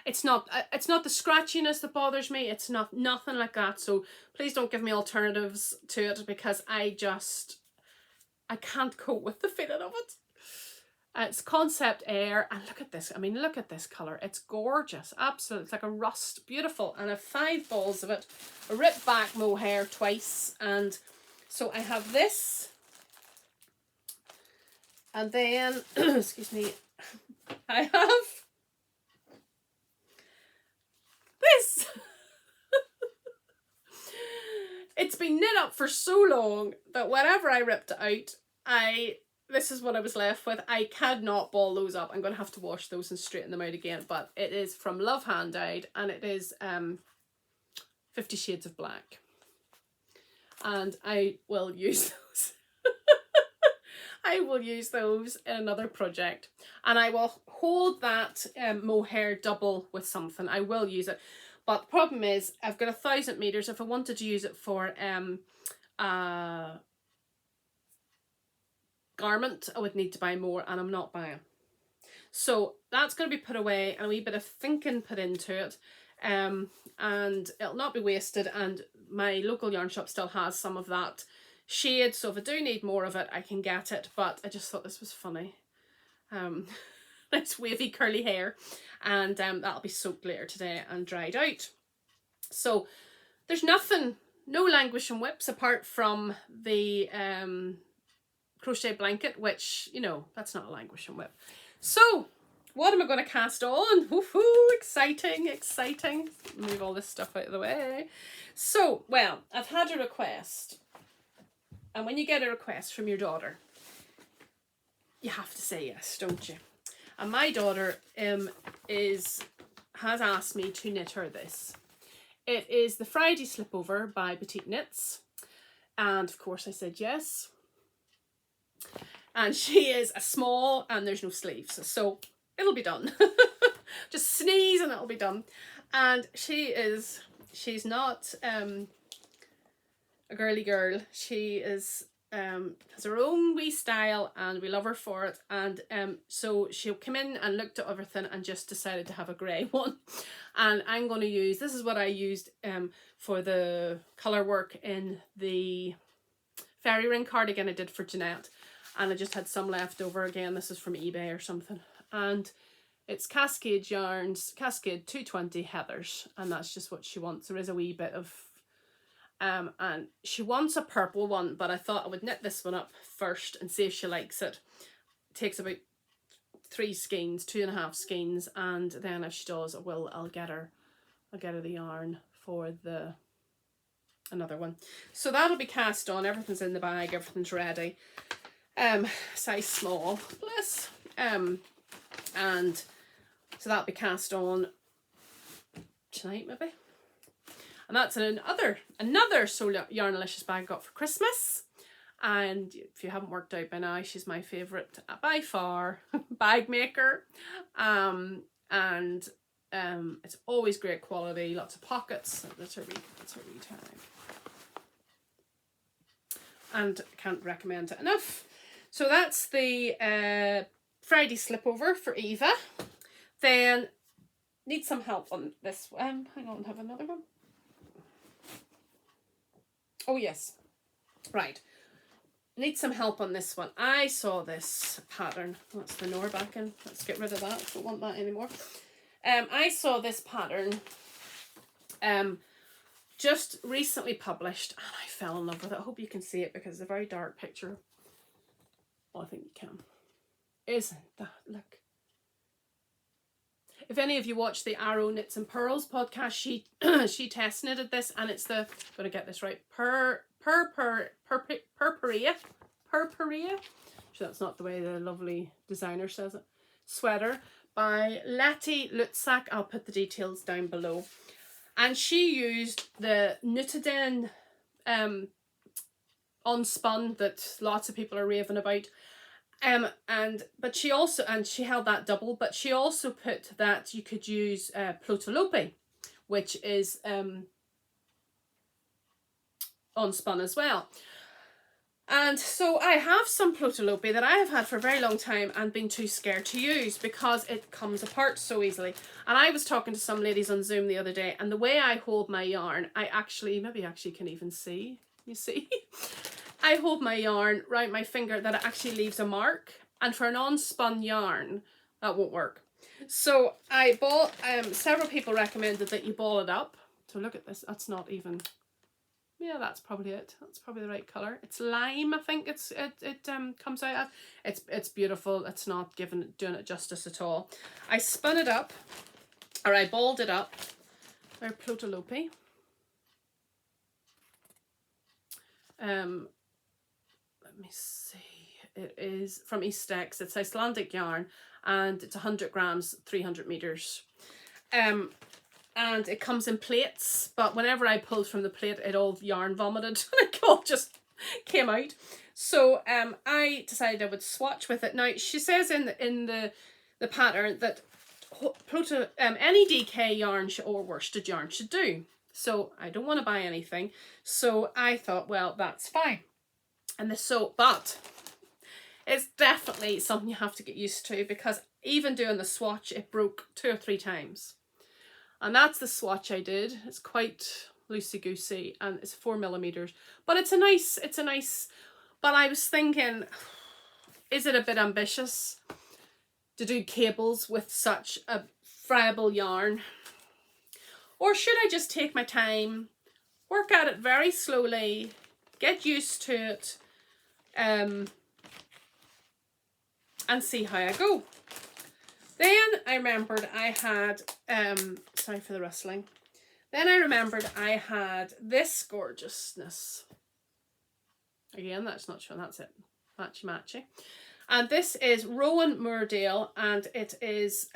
It's not the scratchiness that bothers me. It's nothing like that. So please don't give me alternatives to it, because I can't cope with the feeling of it. It's Concept Air, and look at this. I mean, look at this colour. It's gorgeous. Absolutely. It's like a rust. Beautiful. And I have 5 balls of it. I ripped back mohair twice, and so I have this. And then, excuse me, I have this. It's been knit up for so long that whenever I ripped it out, this is what I was left with. I cannot ball those up. I'm going to have to wash those and straighten them out again. But it is from Love Hand Dyed, and it is 50 Shades of Black. And I will use those. I will use those in another project, and I will hold that mohair double with something. I will use it, but the problem is I've got 1,000 meters. If I wanted to use it for garment, I would need to buy more, and I'm not buying. So that's going to be put away and a wee bit of thinking put into it, and it'll not be wasted. And my local yarn shop still has some of that shade, so if I do need more of it, I can get it. But I just thought this was funny. Nice wavy curly hair, and that'll be soaked later today and dried out. So there's nothing, no languishing whips apart from the crochet blanket, which, you know, that's not a languishing whip. So what am I going to cast on? Woohoo, exciting, exciting. Move all this stuff out of the way. So, well, I've had a request, and when you get a request from your daughter, you have to say yes, don't you? And my daughter has asked me to knit her this. It is the Friday Slipover by Petite Knits, and of course I said yes. And she is a small, and there's no sleeves, so it'll be done. Just sneeze and it'll be done. And she's not a girly girl. She is has her own wee style, and we love her for it. And so she came in and looked at everything and just decided to have a grey one. And I'm going to use, this is what I used for the colour work in the fairy ring cardigan I did for Jeanette. And I just had some left over. Again, this is from eBay or something. And it's Cascade yarns, Cascade 220 heathers. And that's just what she wants. There is a wee bit of, and she wants a purple one, but I thought I would knit this one up first and see if she likes it. It takes about 3 skeins, 2.5 skeins. And then if she does, I'll get her the yarn for another one. So that'll be cast on. Everything's in the bag. Everything's ready. Size small, bless. And so that'll be cast on tonight maybe. And that's another So Yarnalicious bag I got for Christmas. And if you haven't worked out by now, she's my favourite by far bag maker. And it's always great quality, lots of pockets. That's her wee tag. And I can't recommend it enough. So that's the Friday Slipover for Eva. Then need some help on this one. Hang on, have another one. Oh yes, right. Need some help on this one. I saw this pattern. That's the Nordbakkan. Let's get rid of that. Don't want that anymore. I saw this pattern just recently published, and I fell in love with it. I hope you can see it because it's a very dark picture. Well, I think you can. Isn't that, look. If any of you watch the Arrow Knits and Pearls podcast, she test knitted this, and it's the, I'm going to get this right, Purpurea. So that's not the way the lovely designer says it. Sweater by Lutsak. I'll put the details down below. And she used the Knitted unspun that lots of people are raving about. But she also, and she held that double, but she also put that you could use Plotilopi, which is unspun as well. And so I have some Plotilopi that I have had for a very long time and been too scared to use because it comes apart so easily. And I was talking to some ladies on Zoom the other day, and the way I hold my yarn, I actually, maybe you actually can even see, you see? I hold my yarn right my finger that it actually leaves a mark, and for an unspun yarn that won't work. So I bought, several people recommended that you ball it up. So look at this, that's not even, yeah, that's probably it. That's probably the right colour. It's lime, I think it comes out as. It's beautiful. It's not doing it justice at all. I spun it up, or I balled it up. Or Plotilopi. Let me see. It is from Eastex. It's Icelandic yarn, and it's 100 grams, 300 meters. And it comes in plates, but whenever I pulled from the plate, it all yarn vomited. It all just came out. So I decided I would swatch with it. Now she says in the pattern that any DK yarn or worsted yarn should do. So I don't want to buy anything. So I thought, well, that's fine. And but it's definitely something you have to get used to, because even doing the swatch, it broke 2 or 3 times. And that's the swatch I did. It's quite loosey-goosey and it's 4mm. But it's a nice, but I was thinking, is it a bit ambitious to do cables with such a friable yarn? Or should I just take my time, work at it very slowly, get used to it, and see how I go? Then I remembered I had, sorry for the rustling. Then I remembered I had this gorgeousness. Again, that's not showing, that's it. Matchy matchy. And this is Rowan Moordale, and it is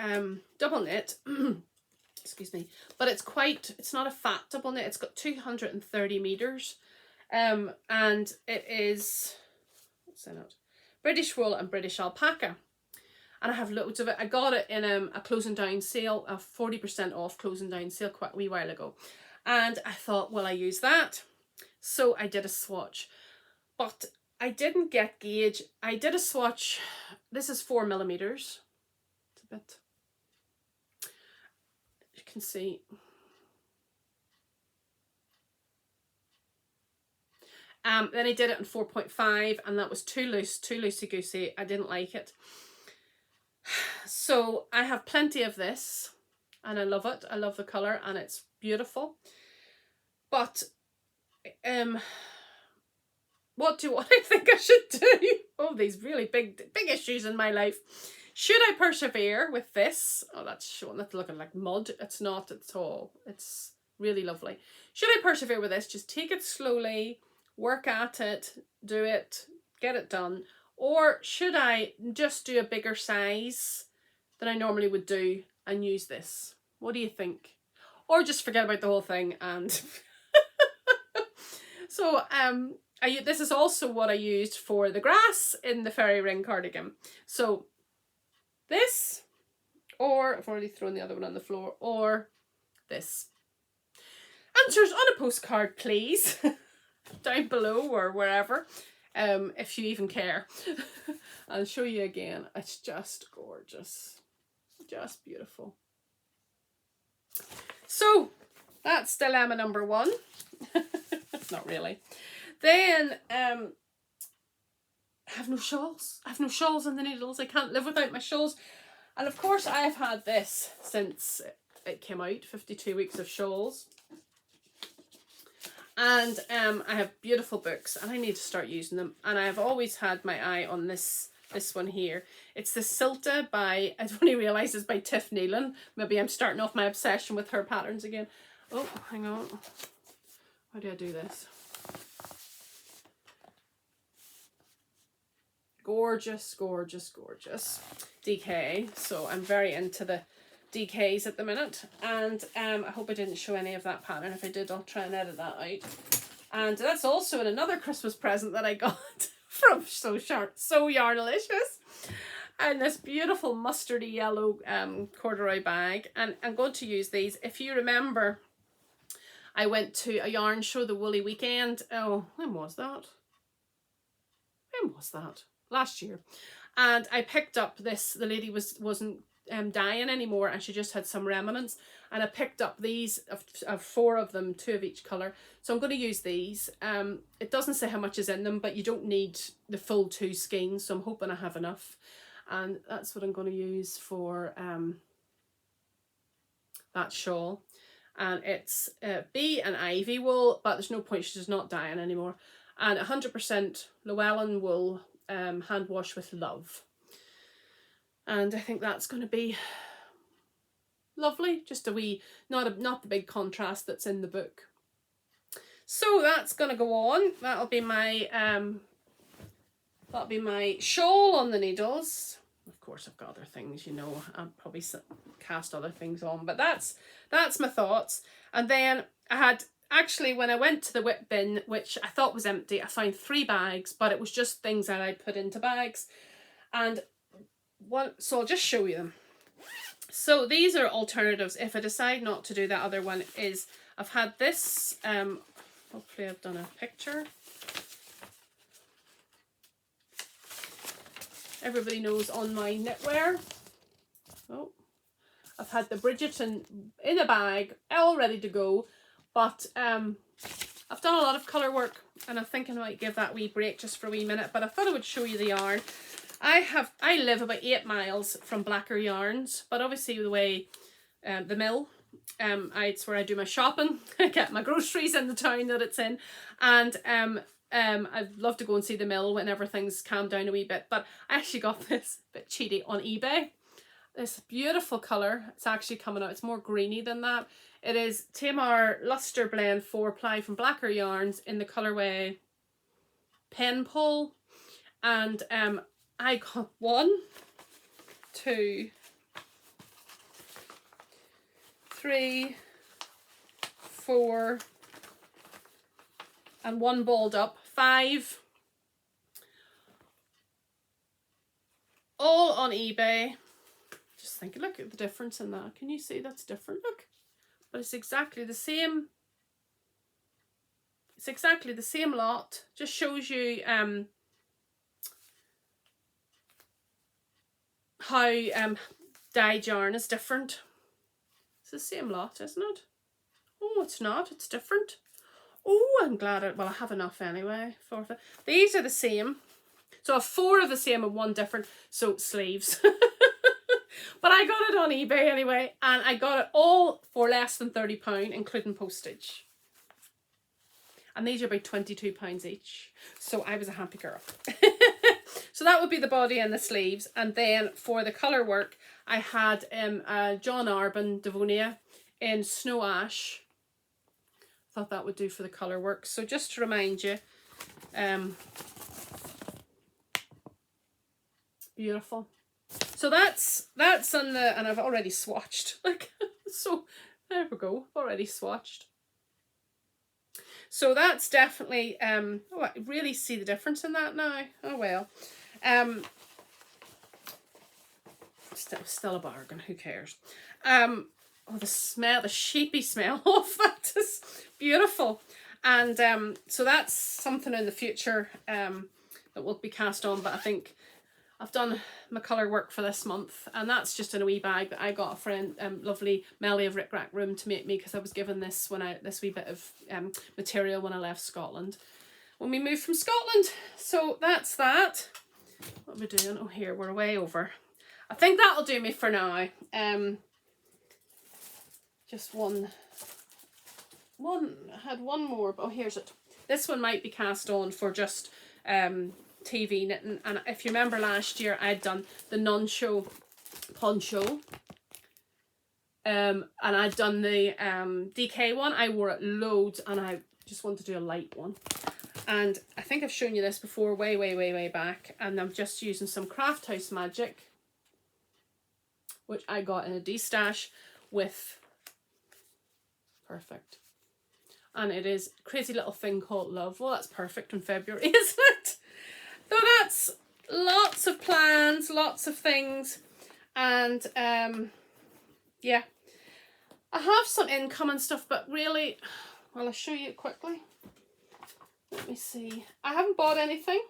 double knit. Excuse me. But it's not a fat double knit. It's got 230 meters. And it is, what's that out? British wool and British alpaca. And I have loads of it. I got it in a closing down sale, a 40% off closing down sale quite a wee while ago. And I thought, well, I use that. So I did a swatch. But I didn't get gauge. I did a swatch. This is 4mm. It's a bit, you can see. Then I did it in 4.5, and that was too loose, too loosey-goosey. I didn't like it. So I have plenty of this, and I love it. I love the colour, and it's beautiful. But what do I think I should do? Oh, these really big issues in my life. Should I persevere with this? Oh, that's showing, that's looking like mud. It's not at all. It's really lovely. Should I persevere with this? Just take it slowly, work at it, do it, get it done. Or should I just do a bigger size than I normally would do and use this? What do you think? Or just forget about the whole thing and... So, this is also what I used for the grass in the fairy ring cardigan. So, this, or I've already thrown the other one on the floor, or this. Answers on a postcard, please. Down below or wherever. If you even care. I'll show you again. It's just gorgeous. Just beautiful. So that's dilemma number 1. Not really. Then I have no shawls. I have no shawls in the needles. I can't live without my shawls. And of course I have had this since it came out, 52 weeks of shawls. And I have beautiful books, and I need to start using them. And I've always had my eye on this one here. It's the Silta by, I've only realised it's by Tif Neilan. Maybe I'm starting off my obsession with her patterns again. Oh, hang on. How do I do this? Gorgeous, gorgeous, gorgeous DK. So I'm very into the DKs at the minute, and I hope I didn't show any of that pattern. If I did, I'll try and edit that out. And that's also in another Christmas present that I got from So Yarnalicious, and this beautiful mustardy yellow corduroy bag. And I'm going to use these. If you remember, I went to a yarn show, the Woolly Weekend. Oh, when was that? When was that? Last year. And I picked up this. The lady wasn't dyeing anymore, and she just had some remnants, and I picked up these of 4 of them, 2 of each colour. So I'm going to use these. It doesn't say how much is in them, but you don't need the full 2 skeins, so I'm hoping I have enough, and that's what I'm going to use for that shawl. And it's bee and ivy wool, but there's no point, she's just not dyeing anymore, and 100% Llewellyn wool, hand wash with love. And I think that's going to be lovely. Just a wee, not the big contrast that's in the book. So that's going to go on. That'll be my shawl on the needles. Of course, I've got other things, you know. I'll probably cast other things on, but that's my thoughts. And then I actually, when I went to the whip bin, which I thought was empty, I found 3 bags, but it was just things that I put into bags. And so I'll just show you them. So these are alternatives. If I decide not to do that other one, is I've had this, hopefully I've done a picture. Everybody knows on my knitwear. Oh, I've had the Bridgerton in a bag, all ready to go. But I've done a lot of colour work, and I'm thinking I might give that wee break just for a wee minute. But I thought I would show you the yarn. I live about 8 miles from Blacker Yarns, but obviously the way the mill, it's where I do my shopping. I get my groceries in the town that it's in, and I'd love to go and see the mill whenever things calm down a wee bit. But I actually got this bit cheaty on eBay. This beautiful colour. It's actually coming out. It's more greeny than that. It is Tamar Luster Blend 4-ply from Blacker Yarns in the colourway Pen Pull, and I got 1, 2, 3, 4, and 1 balled up, 5, all on eBay. Just think, look at the difference in that. Can you see that's different? Look, but it's exactly the same. It's exactly the same lot. Just shows you how dyed yarn is different. It's the same lot, isn't it? Oh, it's not. It's different. Oh, I'm glad well, I have enough anyway. These are the same. So I have 4 of the same and 1 different. So sleeves. But I got it on eBay anyway, and I got it all for less than £30, including postage. And these are about £22 each. So I was a happy girl. So that would be the body and the sleeves. And then for the colour work, I had Joh Arbon Devonia in Snow Ash. Thought that would do for the colour work. So just to remind you, beautiful. So that's on the, and I've already swatched. Like, so there we go. Already swatched. So that's definitely, oh, I really see the difference in that now. Oh well. Still a bargain, who cares? Oh, the smell, the sheepy smell of that is beautiful. And so that's something in the future that will be cast on, but I think I've done my colour work for this month, and that's just in a wee bag that I got a friend, lovely Melly of Rick Rack Room, to make me, because I was given this this wee bit of material when I left Scotland, when we moved from Scotland. So that's that. What are we doing? Oh, here, we're way over. I think that'll do me for now. Just one, I had one more, but oh, here's it. This one might be cast on for just TV knitting, and if you remember last year I'd done the non-show poncho, and I'd done the DK one. I wore it loads, and I just wanted to do a light one, and I think I've shown you this before way back, and I'm just using some Craft House Magic, which I got in a Destash with perfect, and it is Crazy Little Thing Called Love. Well, that's perfect in February, isn't it? So that's lots of plans, lots of things, and yeah, I have some incoming stuff, but really, well, I'll show you quickly. Let me see. I haven't bought anything.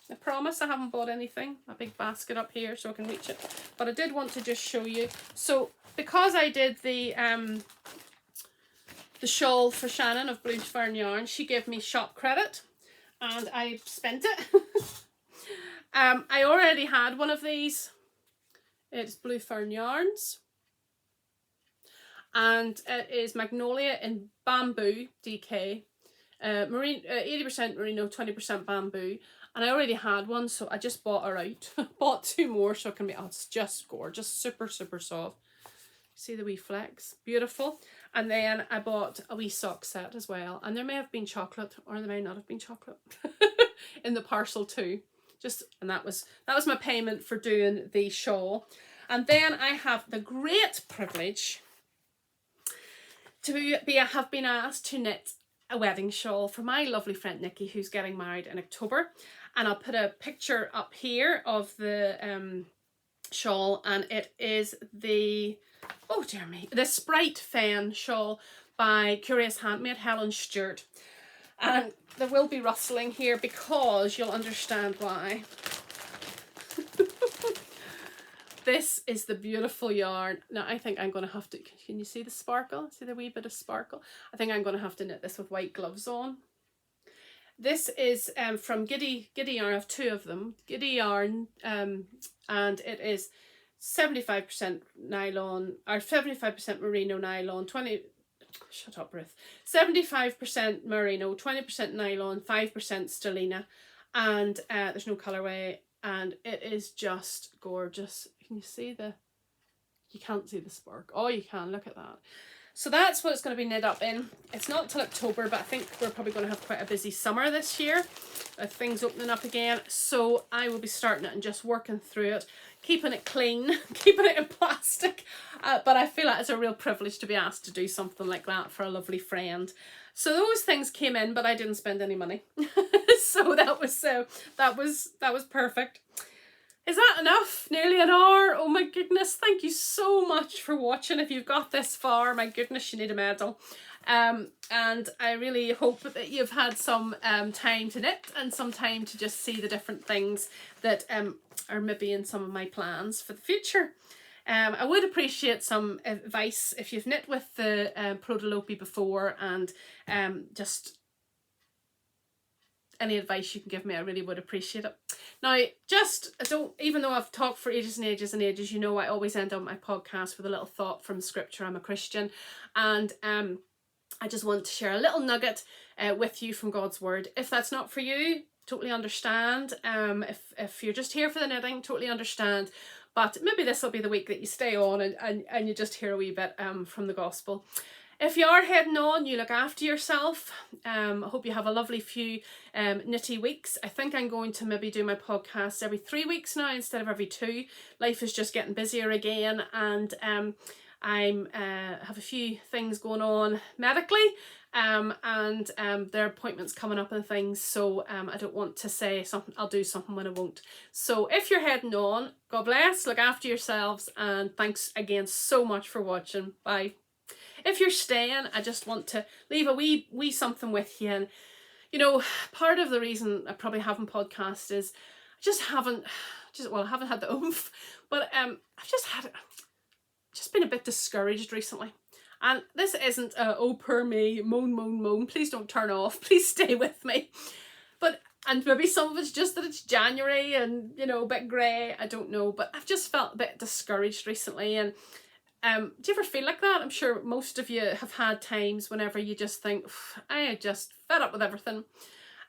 I promise I haven't bought anything. A big basket up here so I can reach it, but I did want to just show you. So because I did the shawl for Shannon of Blue Fern Yarn, she gave me shop credit, and I spent it. I already had one of these. It's Blue Fern Yarns, and it is Magnolia in Bamboo DK, marine, 80% merino, 20% bamboo, and I already had one, so I just bought her out. Bought 2 more so it can be, oh, it's just gorgeous, super soft. See the wee flecks, beautiful. And then I bought a wee sock set as well, and there may have been chocolate, or there may not have been chocolate in the parcel too. And that was my payment for doing the shawl. And then I have the great privilege have been asked to knit a wedding shawl for my lovely friend Nikki, who's getting married in October. And I'll put a picture up here of the shawl, and it is the, oh dear me, the Sprite Fan shawl by Curious Handmaid Helen Stewart. And there will be rustling here because you'll understand why. This is the beautiful yarn. Now I think I'm going to have to, can you see the sparkle? See the wee bit of sparkle? I think I'm going to have to knit this with white gloves on. This is from Giddy Yarn. I have two of them. Giddy Yarn, and it is 75% nylon, or 75% merino nylon, 75% merino, 20% nylon, 5% stellina, and there's no colourway, and it is just gorgeous. Can you see the, you can't see the spark. Oh, you can, look at that. So that's what it's going to be knit up in. It's not till October, but I think we're probably going to have quite a busy summer this year with things opening up again. So I will be starting it and just working through it, keeping it clean, keeping it in plastic. But I feel like it's a real privilege to be asked to do something like that for a lovely friend. So those things came in, but I didn't spend any money. So that was perfect. Is that enough? Nearly an hour? Oh my goodness, thank you so much for watching. If you've got this far, my goodness, you need a medal. And I really hope that you've had some time to knit and some time to just see the different things that are maybe in some of my plans for the future. I would appreciate some advice if you've knit with the Plotilopi before, and just any advice you can give me, I really would appreciate it. Now, even though I've talked for ages and ages and ages, you know I always end up my podcast with a little thought from scripture. I'm a Christian, and I just want to share a little nugget with you from God's word. If that's not for you, totally understand. If you're just here for the knitting, totally understand. But maybe this will be the week that you stay on and you just hear a wee bit from the gospel. If you are heading on, you look after yourself. I hope you have a lovely few knitty weeks. I think I'm going to maybe do my podcast every 3 weeks now instead of every 2. Life is just getting busier again, and I have a few things going on medically, and there are appointments coming up and things, so I don't want to say something, I'll do something when I won't. So if you're heading on, God bless, look after yourselves, and thanks again so much for watching. Bye. If you're staying, I just want to leave a wee something with you. And you know, part of the reason I probably haven't podcast is I haven't had the oomph, but I've just been a bit discouraged recently. And this isn't oh poor me, moan, please don't turn off, please stay with me. And maybe some of it's just that it's January and, you know, a bit grey, I don't know, but I've just felt a bit discouraged recently. And do you ever feel like that? I'm sure most of you have had times whenever you just think, I am just fed up with everything.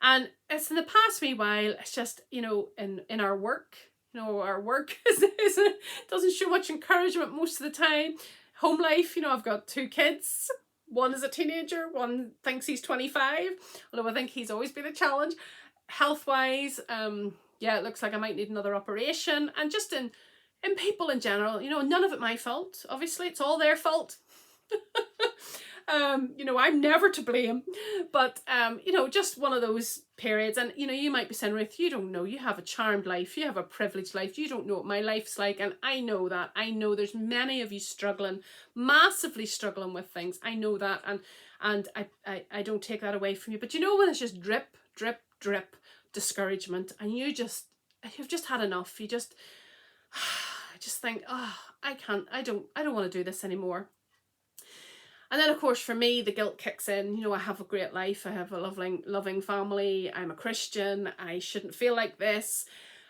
And it's in the past wee while, it's just, you know, in our work, you know, our work doesn't show much encouragement most of the time. Home life, you know, I've got 2 kids. One is a teenager, one thinks he's 25, although I think he's always been a challenge. Health-wise, yeah, it looks like I might need another operation. And just in people in general, you know, none of it my fault. Obviously, it's all their fault. You know, I'm never to blame. But, you know, just one of those periods. And, you know, you might be saying, Ruth, you don't know. You have a charmed life. You have a privileged life. You don't know what my life's like. And I know that. I know there's many of you struggling, massively struggling with things. I know that. And I don't take that away from you. But you know when it's just drip, drip, drip, discouragement, and you've just had enough. You just think, oh, I don't want to do this anymore. And then of course for me the guilt kicks in. You know, I have a great life, I have a loving family, I'm a Christian, I shouldn't feel like this,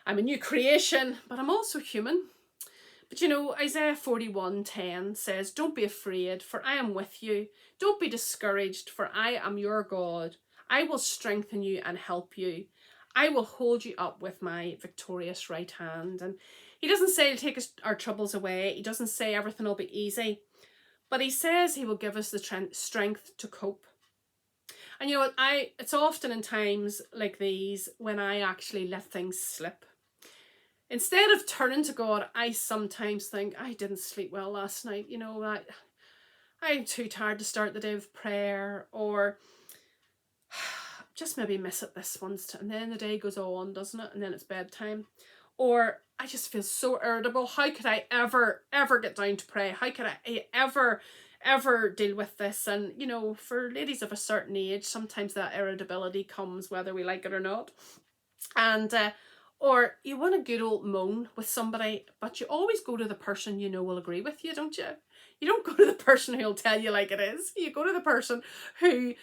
I'm a new creation, but I'm also human. But you know, Isaiah 41:10 says, don't be afraid, for I am with you. Don't be discouraged, for I am your God. I will strengthen you and help you. I will hold you up with my victorious right hand. And he doesn't say to take our troubles away. He doesn't say everything will be easy. But he says he will give us the strength to cope. And you know what? It's often in times like these when I actually let things slip. Instead of turning to God, I sometimes think, I didn't sleep well last night. You know, I'm too tired to start the day with prayer, or just maybe miss it this once, and then the day goes on, doesn't it? And then it's bedtime. Or I just feel so irritable. How could I ever get down to pray? How could I ever deal with this? And you know, for ladies of a certain age, sometimes that irritability comes whether we like it or not. And or you want a good old moan with somebody, but you always go to the person you know will agree with you, don't you? You don't go to the person who'll tell you like it is. You go to the person who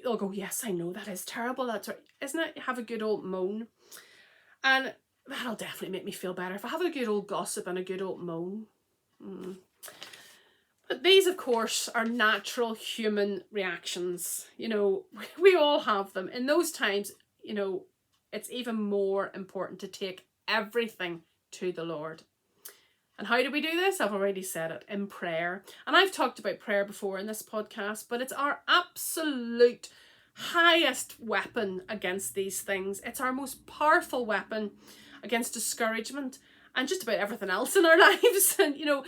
will go, yes, I know that is terrible. That's right, isn't it? Have a good old moan, and that'll definitely make me feel better if I have a good old gossip and a good old moan. But these, of course, are natural human reactions. You know, we all have them. In those times, you know, it's even more important to take everything to the Lord. And how do we do this? I've already said it, in prayer. And I've talked about prayer before in this podcast, but it's our absolute highest weapon against these things. It's our most powerful weapon against discouragement and just about everything else in our lives. And, you know,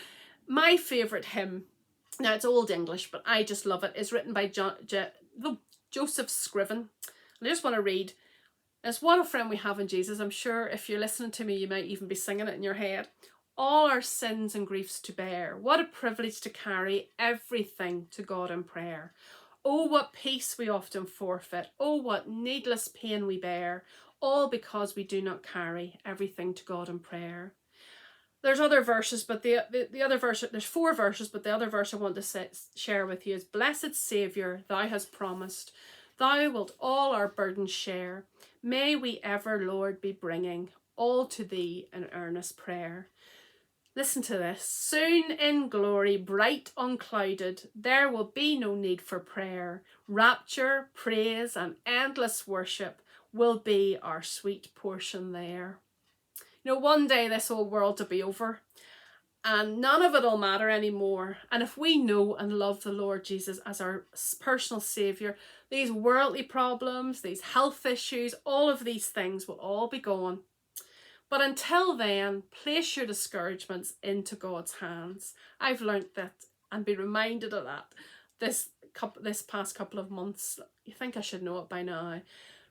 my favourite hymn, now it's Old English, but I just love it, is written by Joseph Scriven. And I just want to read. It's What a Friend We Have in Jesus. I'm sure if you're listening to me, you might even be singing it in your head. All our sins and griefs to bear. What a privilege to carry everything to God in prayer. Oh, what peace we often forfeit. Oh, what needless pain we bear. All because we do not carry everything to God in prayer. There's other verses, but the other verse, there's 4 verses, but the other verse I want to share with you is, Blessed Saviour, thou hast promised, thou wilt all our burdens share. May we ever, Lord, be bringing all to thee in earnest prayer. Listen to this. Soon in glory, bright unclouded, there will be no need for prayer. Rapture, praise, and endless worship will be our sweet portion there. You know, one day this whole world will be over and none of it will matter anymore. And if we know and love the Lord Jesus as our personal saviour, these worldly problems, these health issues, all of these things will all be gone. But until then, place your discouragements into God's hands. I've learnt that and been reminded of that this past couple of months. You think I should know it by now.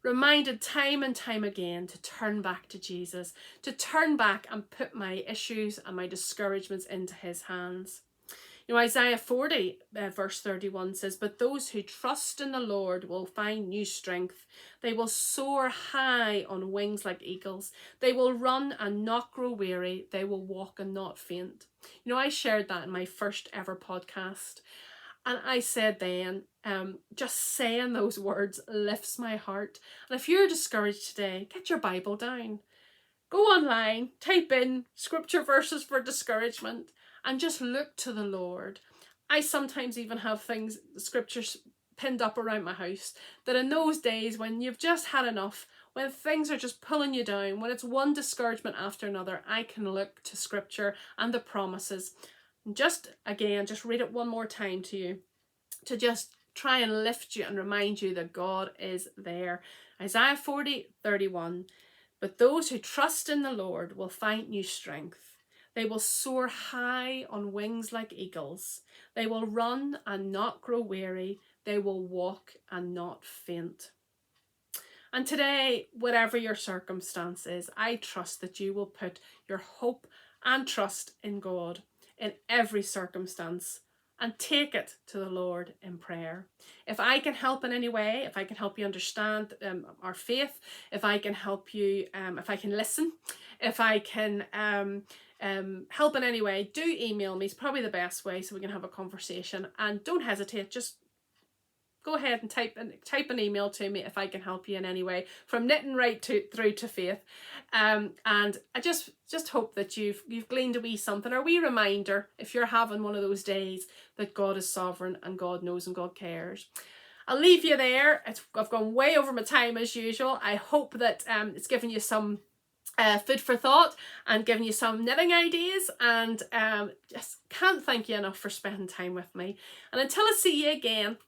Reminded time and time again to turn back to Jesus, to turn back and put my issues and my discouragements into his hands. You know, Isaiah 40 verse 31 says, But those who trust in the Lord will find new strength. They will soar high on wings like eagles. They will run and not grow weary. They will walk and not faint. You know, I shared that in my first ever podcast. And I said then, just saying those words lifts my heart. And if you're discouraged today, get your Bible down. Go online, type in scripture verses for discouragement, and just look to the Lord. I sometimes even have scriptures pinned up around my house, that in those days when you've just had enough, when things are just pulling you down, when it's one discouragement after another, I can look to scripture and the promises. And just read it one more time to you, to just try and lift you and remind you that God is there. Isaiah 40:31. But those who trust in the Lord will find new strength. They will soar high on wings like eagles. They will run and not grow weary. They will walk and not faint. And today, whatever your circumstance is, I trust that you will put your hope and trust in God in every circumstance and take it to the Lord in prayer. If I can help in any way, if I can help you understand our faith, if I can help you, if I can listen, if I can help in any way, do email me. It's probably the best way so we can have a conversation. And don't hesitate, just go ahead and type an email to me if I can help you in any way, from knitting through to faith. And I just hope that you've gleaned a wee something, or a wee reminder, if you're having one of those days, that God is sovereign and God knows and God cares. I'll leave you there. I've gone way over my time as usual. I hope that it's given you some food for thought and giving you some knitting ideas, and just can't thank you enough for spending time with me. And until I see you again,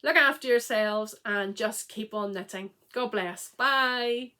look after yourselves and just keep on knitting. God bless. Bye.